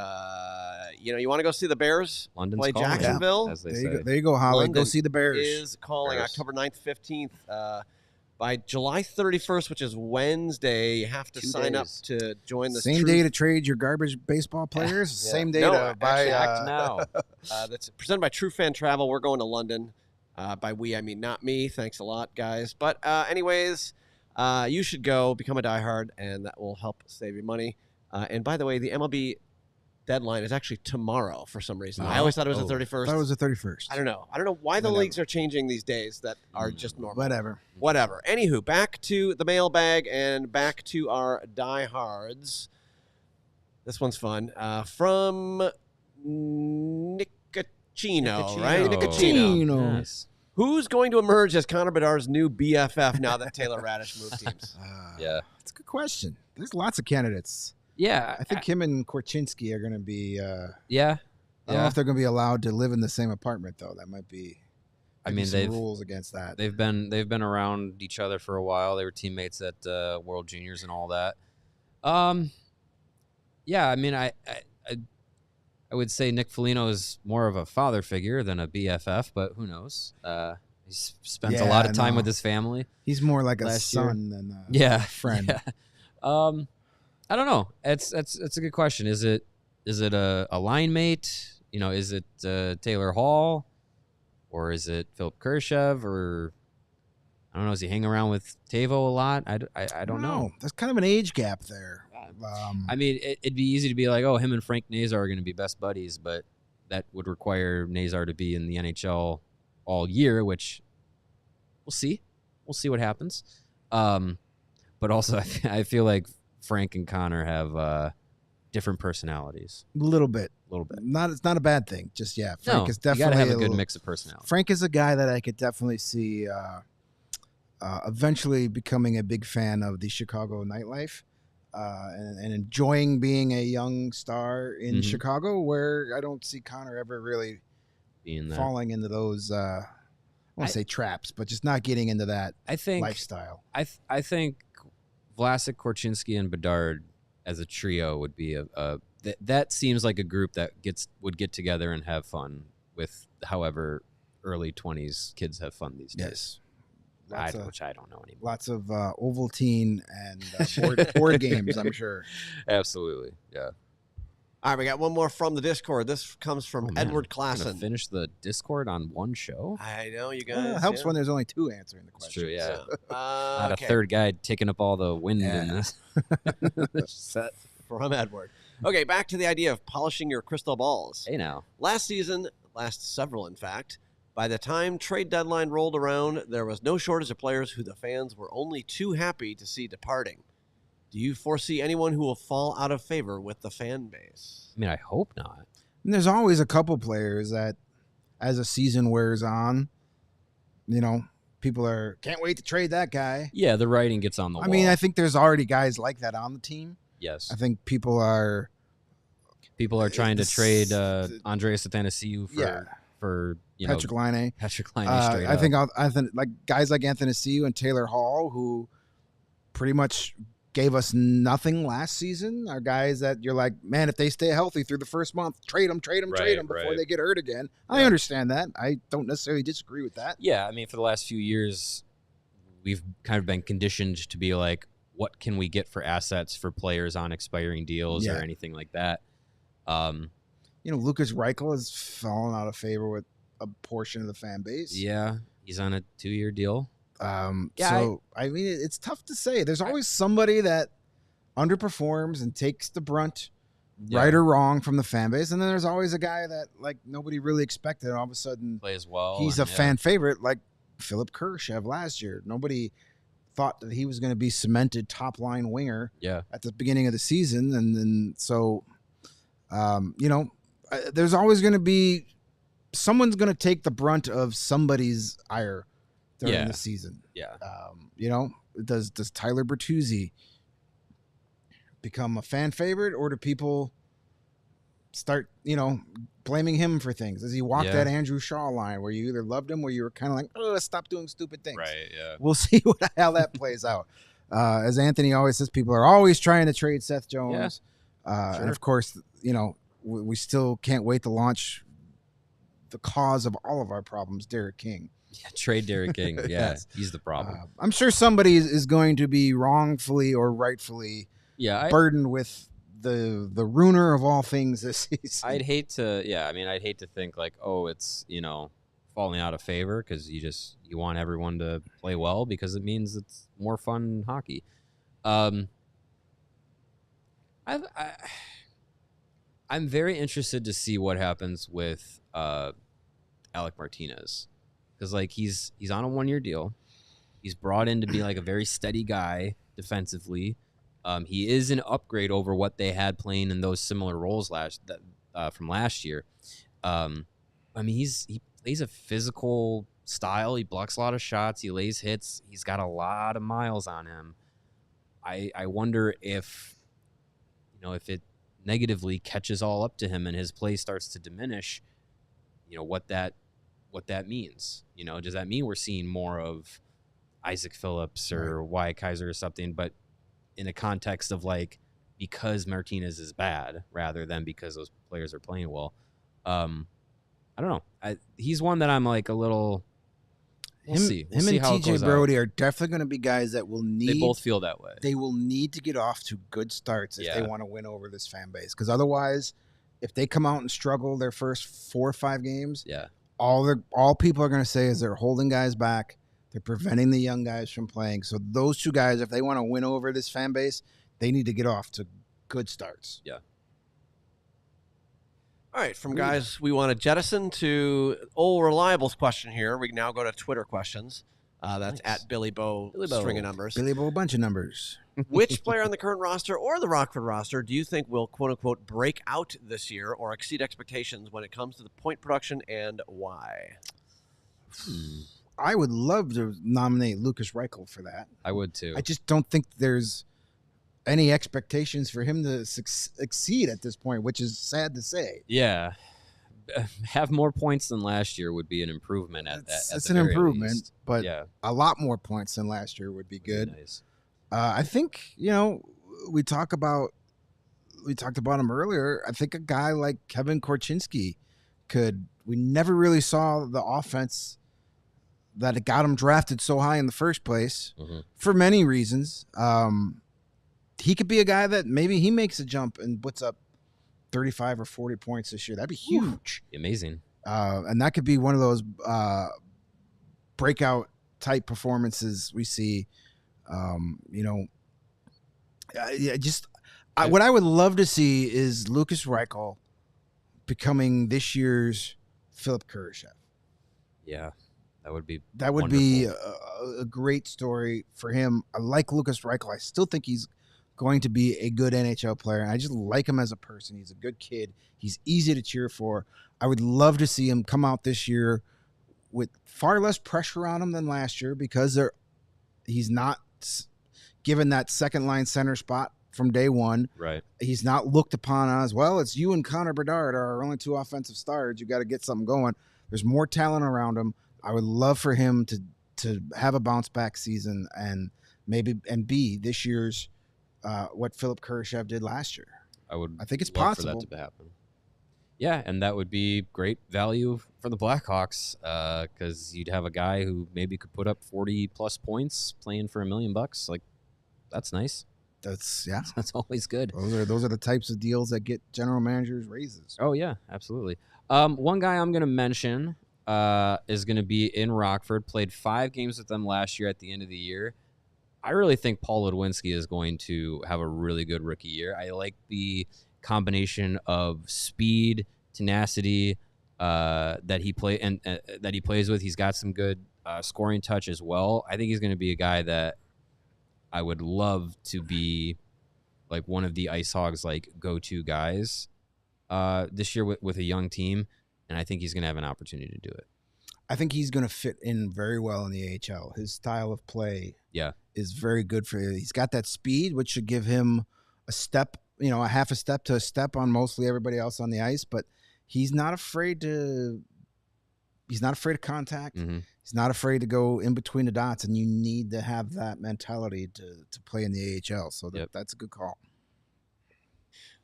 you want to go see the Bears London's play calling, Jacksonville? as they say. There you go, Holly. London go see the Bears. Is calling October 9th, 15th. By July 31st, which is Wednesday, you have to 2 sign up days. to join the Same day to trade your garbage baseball players. Same day to buy. Act now. That's presented by True Fan Travel. We're going to London. By we, I mean not me. Thanks a lot, guys. But anyways, you should go become a diehard, and that will help save you money. And by the way, the MLB deadline is actually tomorrow for some reason. I always thought it was the 31st. That was the 31st. I don't know why the leagues are changing these days that are just normal. Whatever. Anywho, back to the mailbag and back to our diehards. This one's fun. From Nicachino, right? Nicachino. Nice. Who's going to emerge as Connor Bedard's new BFF now that Taylor Radish moved teams? That's a good question. There's lots of candidates. Yeah. I think him and Korchinski are going to be. I don't know if they're going to be allowed to live in the same apartment though. That might be. They've rules against that. They've been around each other for a while. They were teammates at World Juniors and all that. I would say Nick Foligno is more of a father figure than a BFF, but who knows? He spends a lot of time with his family. He's more like a son than a friend. Yeah. I don't know. It's a good question. Is it a line mate? Is it Taylor Hall, or is it Philip Kershev, or I don't know. Is he hanging around with Tavo a lot? I don't know. There's kind of an age gap there. It'd be easy to be like, oh, him and Frank Nazar are going to be best buddies, but that would require Nazar to be in the NHL all year, which we'll see. We'll see what happens. But also, I feel like Frank and Connor have different personalities. A little bit. It's not a bad thing. Just Frank is definitely. You gotta have a good mix of personality. Frank is a guy that I could definitely see eventually becoming a big fan of the Chicago nightlife and enjoying being a young star in Chicago, where I don't see Connor ever really falling into those. I won't say traps, but just not getting into that lifestyle. I think Vlasic, Korchinski, and Bedard as a trio would be that seems like a group that would get together and have fun with however early 20s kids have fun these days. Which I don't know anymore. Lots of Ovaltine and board games, I'm sure. Absolutely, yeah. All right, we got one more from the Discord. This comes from Edward Klassen. Finish the Discord on one show? I know, you guys. It helps when there's only two answering the question. It's true, yeah. Not a third guy taking up all the wind in this. Set from Edward. Okay, back to the idea of polishing your crystal balls. Hey, now. Last several, in fact, by the time trade deadline rolled around, there was no shortage of players who the fans were only too happy to see departing. Do you foresee anyone who will fall out of favor with the fan base? I mean, I hope not. And there's always a couple players that, as a season wears on, people can't wait to trade that guy. Yeah, the writing gets on the wall. I mean, I think there's already guys like that on the team. Yes. I think people are trying to trade Andreas Athanasiou for Patrick Laine. Patrick Laine straight up. I think like guys like Athanasiou and Taylor Hall, who pretty much gave us nothing last season are guys that you're like, man, if they stay healthy through the first month, trade them before they get hurt again. Yeah. I understand that. I don't necessarily disagree with that. Yeah, I mean, for the last few years, we've kind of been conditioned to be like, what can we get for assets for players on expiring deals or anything like that? Lucas Reichel has fallen out of favor with a portion of the fan base. Yeah, he's on a 2-year deal. I mean, it's tough to say. There's always somebody that underperforms and takes the brunt, right or wrong, from the fan base, and then there's always a guy that like nobody really expected, and all of a sudden plays well. He's a fan favorite, like Philip Kurashev last year. Nobody thought that he was going to be cemented top line winger. At the beginning of the season, and then so, there's always going to be someone's going to take the brunt of somebody's ire during the season. Does Tyler Bertuzzi become a fan favorite, or do people start, blaming him for things? Does he walk that Andrew Shaw line where you either loved him or you were kind of like, oh, stop doing stupid things? Right, yeah. We'll see how that plays out. As Anthony always says, people are always trying to trade Seth Jones. And of course, we still can't wait to launch the cause of all of our problems, Derek King. Yeah, trade Derek King. Yeah, he's the problem. I'm sure somebody is going to be wrongfully or rightfully burdened with the ruiner of all things this season. I'd hate to think like, oh, it's, falling out of favor because you want everyone to play well because it means it's more fun hockey. I'm very interested to see what happens with Alec Martinez. Because, like, he's on a 1-year deal. He's brought in to be, like, a very steady guy defensively. He is an upgrade over what they had playing in those similar roles from last year. I mean, he plays a physical style. He blocks a lot of shots. He lays hits. He's got a lot of miles on him. I wonder if it negatively catches all up to him and his play starts to diminish, what that means. Does that mean we're seeing more of Isaac Phillips or Wyatt Kaiser or something, but in the context of like because Martinez is bad rather than because those players are playing well? I don't know. He's one that I'm like a little. We'll see. We'll see and TJ Brody are definitely going to be guys that will need. They both feel that way. They will need to get off to good starts if they want to win over this fan base, because otherwise, if they come out and struggle their first 4 or 5 games, all people are going to say is they're holding guys back. They're preventing the young guys from playing. So those two guys, if they want to win over this fan base, they need to get off to good starts. Yeah. All right, from guys we want to jettison to old reliables question here. We now go to Twitter questions. That's nice. At Billy Bo, string of numbers. Billy Bo, bunch of numbers. Which player on the current roster or the Rockford roster do you think will, quote-unquote, break out this year or exceed expectations when it comes to the point production, and why? I would love to nominate Lucas Reichel for that. I would, too. I just don't think there's any expectations for him to exceed at this point, which is sad to say. Yeah. Have more points than last year would be an improvement at that. It's an improvement, but a lot more points than last year would be good. Nice. I think, we talked about him earlier. I think a guy like Kevin Korchinski we never really saw the offense that it got him drafted so high in the first place for many reasons. He could be a guy that maybe he makes a jump and puts up 35 or 40 points this year. That'd be huge. Amazing. And that could be one of those breakout type performances we see. What I would love to see is Lucas Reichel becoming this year's Philip Kurashev. Yeah, that would be a great story for him. I like Lucas Reichel. I still think he's going to be a good NHL player. And I just like him as a person. He's a good kid. He's easy to cheer for. I would love to see him come out this year with far less pressure on him than last year, because he's not given that second line center spot from day one. Right. He's not looked upon as, well, it's you and Connor Bedard are our only 2 offensive stars. You got to get something going. There's more talent around him. I would love for him to have a bounce back season and be this year's what Philip Kurashev did last year. I think it's love possible for that to happen. Yeah, and that would be great value for the Blackhawks because you'd have a guy who maybe could put up 40+ points playing for $1 million. Like, that's nice. That's always good. Those are the types of deals that get general managers raises. Oh yeah, absolutely. One guy I'm going to mention is going to be in Rockford. Played 5 games with them last year at the end of the year. I really think Paul Ludwinski is going to have a really good rookie year. I like the combination of speed, tenacity that he plays with. He's got some good scoring touch as well. I think he's going to be a guy that I would love to be like one of the Ice Hogs like go-to guys this year with a young team, and I think he's going to have an opportunity to do it. I think he's going to fit in very well in the AHL. His style of play is very good for you. He's got that speed, which should give him a step, a half a step to a step on mostly everybody else on the ice, but he's not afraid of contact. Mm-hmm. He's not afraid to go in between the dots, and you need to have that mentality to play in the AHL. So that's a good call.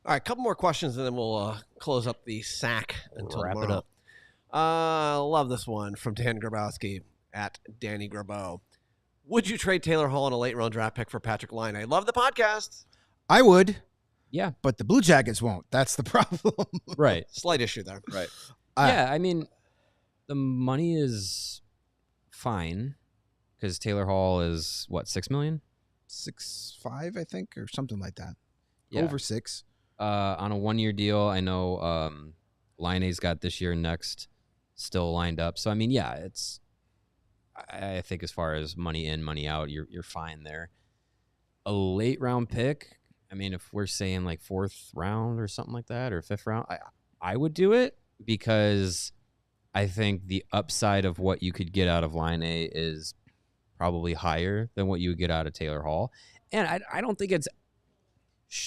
All right, a couple more questions, and then we'll close up the sack until wrap tomorrow. it up. Love this one from Dan Grabowski at Danny Grabeau. Would you trade Taylor Hall in a late-round draft pick for Patrick Laine? I love the podcast. I would. Yeah. But the Blue Jackets won't. That's the problem. Right. Slight issue there. Right. Yeah, I mean, the money is fine because Taylor Hall is, what, $6 million? 6.5, I think, or something like that. Yeah. Over 6. On a 1-year deal, I know Laine's got this year and next still lined up. So, I mean, yeah, I think as far as money in, money out, you're fine there. A late round pick, I mean, if we're saying like 4th round or something like that, or 5th round, I would do it because I think the upside of what you could get out of Laine is probably higher than what you would get out of Taylor Hall. And I don't think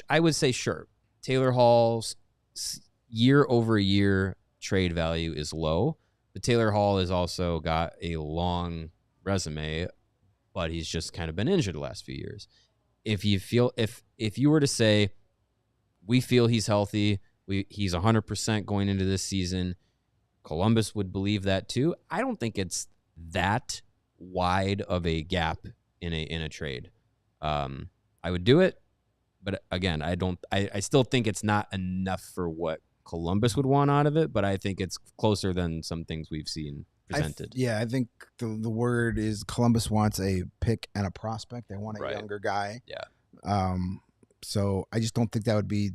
I would say, sure, Taylor Hall's year-over-year trade value is low, but Taylor Hall has also got a long resume, but he's just kind of been injured the last few years. If you were to say, we feel he's healthy, he's 100% going into this season, Columbus would believe that too. I don't think it's that wide of a gap in a trade. I would do it, but again, I still think it's not enough for what Columbus would want out of it, but I think it's closer than some things we've seen presented. I think the word is Columbus wants a pick and a prospect. They want a younger guy. Yeah. So I just don't think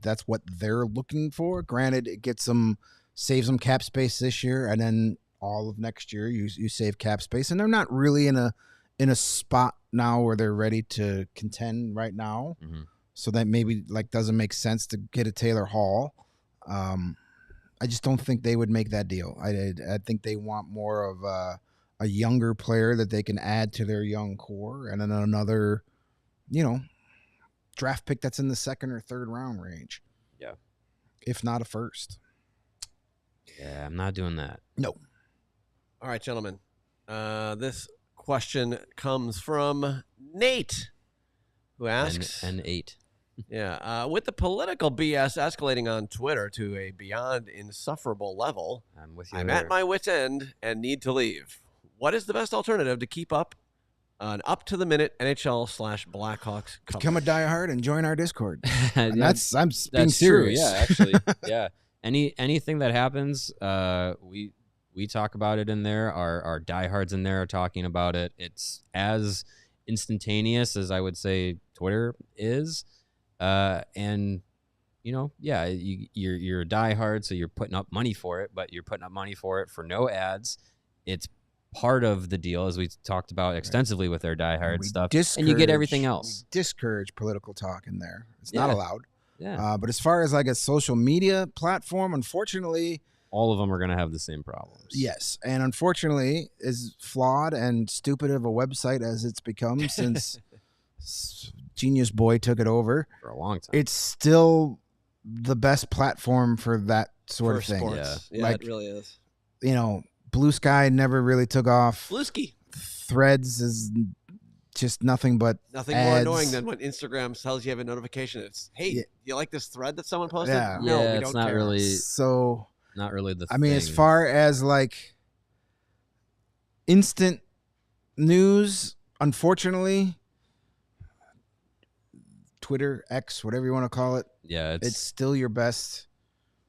that's what they're looking for. Granted, it saves them cap space this year, and then all of next year you save cap space, and they're not really in a spot now where they're ready to contend right now. Mm-hmm. So that maybe doesn't make sense to get a Taylor Hall. I just don't think they would make that deal. I think they want more of a younger player that they can add to their young core, and then another, draft pick that's in the 2nd or 3rd round range. Yeah. If not a 1st. Yeah, I'm not doing that. No. All right, gentlemen. This question comes from Nate, who asks... N8. Yeah. With the political BS escalating on Twitter to a beyond insufferable level, I'm with you. I'm at my wit's end and need to leave. What is the best alternative to keep up an up-to-the-minute NHL/Blackhawks coverage? Become a diehard and join our Discord. I'm being That's serious. True. Yeah, actually. Yeah. Anything that happens, we talk about it in there. Our diehards in there are talking about it. It's as instantaneous as I would say Twitter is. And you're a diehard, so you're putting up money for it, but you're putting up money for it for no ads. It's part of the deal, as we talked about extensively with our diehard stuff, and you get everything else. We discourage political talk in there. It's not allowed. Yeah. But as far as a social media platform, unfortunately, all of them are going to have the same problems. Yes, and unfortunately, as flawed and stupid of a website as it's become since Genius Boy took it over For a long time. it's still the best platform for that sort of thing. Sports. Yeah, it really is. Blue Sky never really took off. Blueski. Threads is just nothing but Nothing ads. more annoying than when Instagram tells you have a notification. It's, hey, Yeah. you like this thread that someone posted? Yeah. No, Yeah, we it's don't not care. really So not really the I mean, as thing. far as like instant news, unfortunately, Twitter, X, whatever you want to call it, Yeah, it's still your best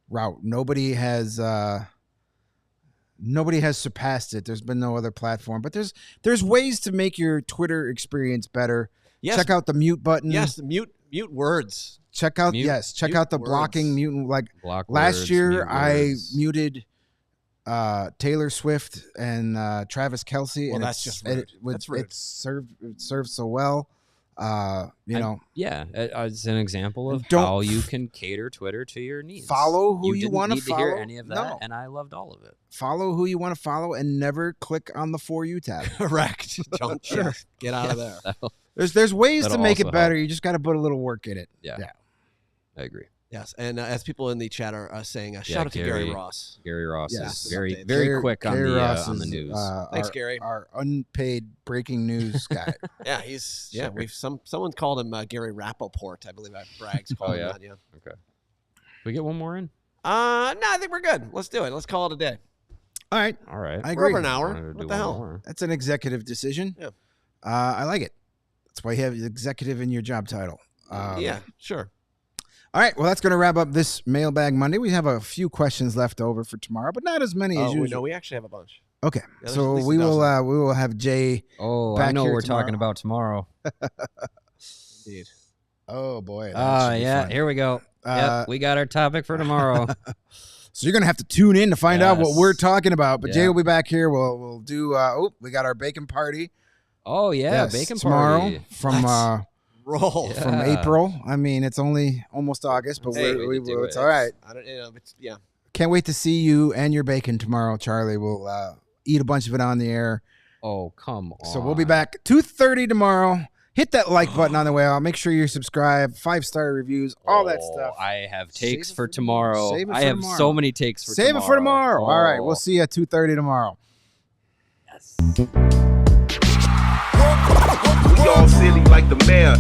route. Nobody has surpassed it. There's been no other platform, but there's ways to make your Twitter experience better. Yes. Check out the mute button. Yes, mute words. Check out Mute- check out the words. blocking mute. Like block last words, year, mute I words. muted Taylor Swift and Travis Kelce. Well, and that's just rude. That's rude. It served so well. You know, Yeah, it's an example of Don't how you can cater Twitter to your needs. follow who you didn't wanna need to hear follow. any of that, No. and I loved all of it. follow who you want to follow and never click on the For You tab. Correct. Don't get out of there. There's ways to That'll make it also better. You just got to put a little work in it. Yeah. I agree. Yes, and as people in the chat are saying, shout out to Gary Ross. Gary Ross Yes. is very, Update. very quick on Gary the Ross on the is, news. Thanks, Gary. Our unpaid breaking news guy. Yeah, we've someone called him Gary Rappaport. I believe Braggs called him yeah? that. Yeah. Okay. We get one more in. No, I think we're good. Let's do it. Let's call it a day. All right. All right. I We're agree. over an hour. Wanted to What do the one hell? more. That's an executive decision. Yeah. I like it. That's why you have executive in your job title. Yeah, sure. All right. Well, that's going to wrap up this Mailbag Monday. We have a few questions left over for tomorrow, but not as many as usual. No, we actually have a bunch. Okay. there's So at least a we dozen. will have Jay. Oh, Back I know here what we're talking tomorrow. about tomorrow. Indeed. Oh boy. that should be Yeah. fun. Here we go. Uh, Yep, we got our topic for tomorrow. So you're gonna have to tune in to find out what Yes. we're talking about. But Jay Yeah. will be back here. We'll do. We got our bacon party. Oh yeah, Yes, bacon tomorrow party. from Roll. Yeah. from April. I mean, it's only almost August, but Hey, we could do it's it. all right. I don't. It's, yeah. Can't wait to see you and your bacon tomorrow, Charlie. We'll eat a bunch of it on the air. Oh come on. So we'll be back 2:30 tomorrow. Hit that like button on the way out. Make sure you subscribe. 5-star reviews, all that stuff. I have Save takes it for for- tomorrow. save it I for have tomorrow. so many takes for Save tomorrow. it for tomorrow. All right, Oh. we'll see you at 2:30 tomorrow. Yes. We all silly like the mayor.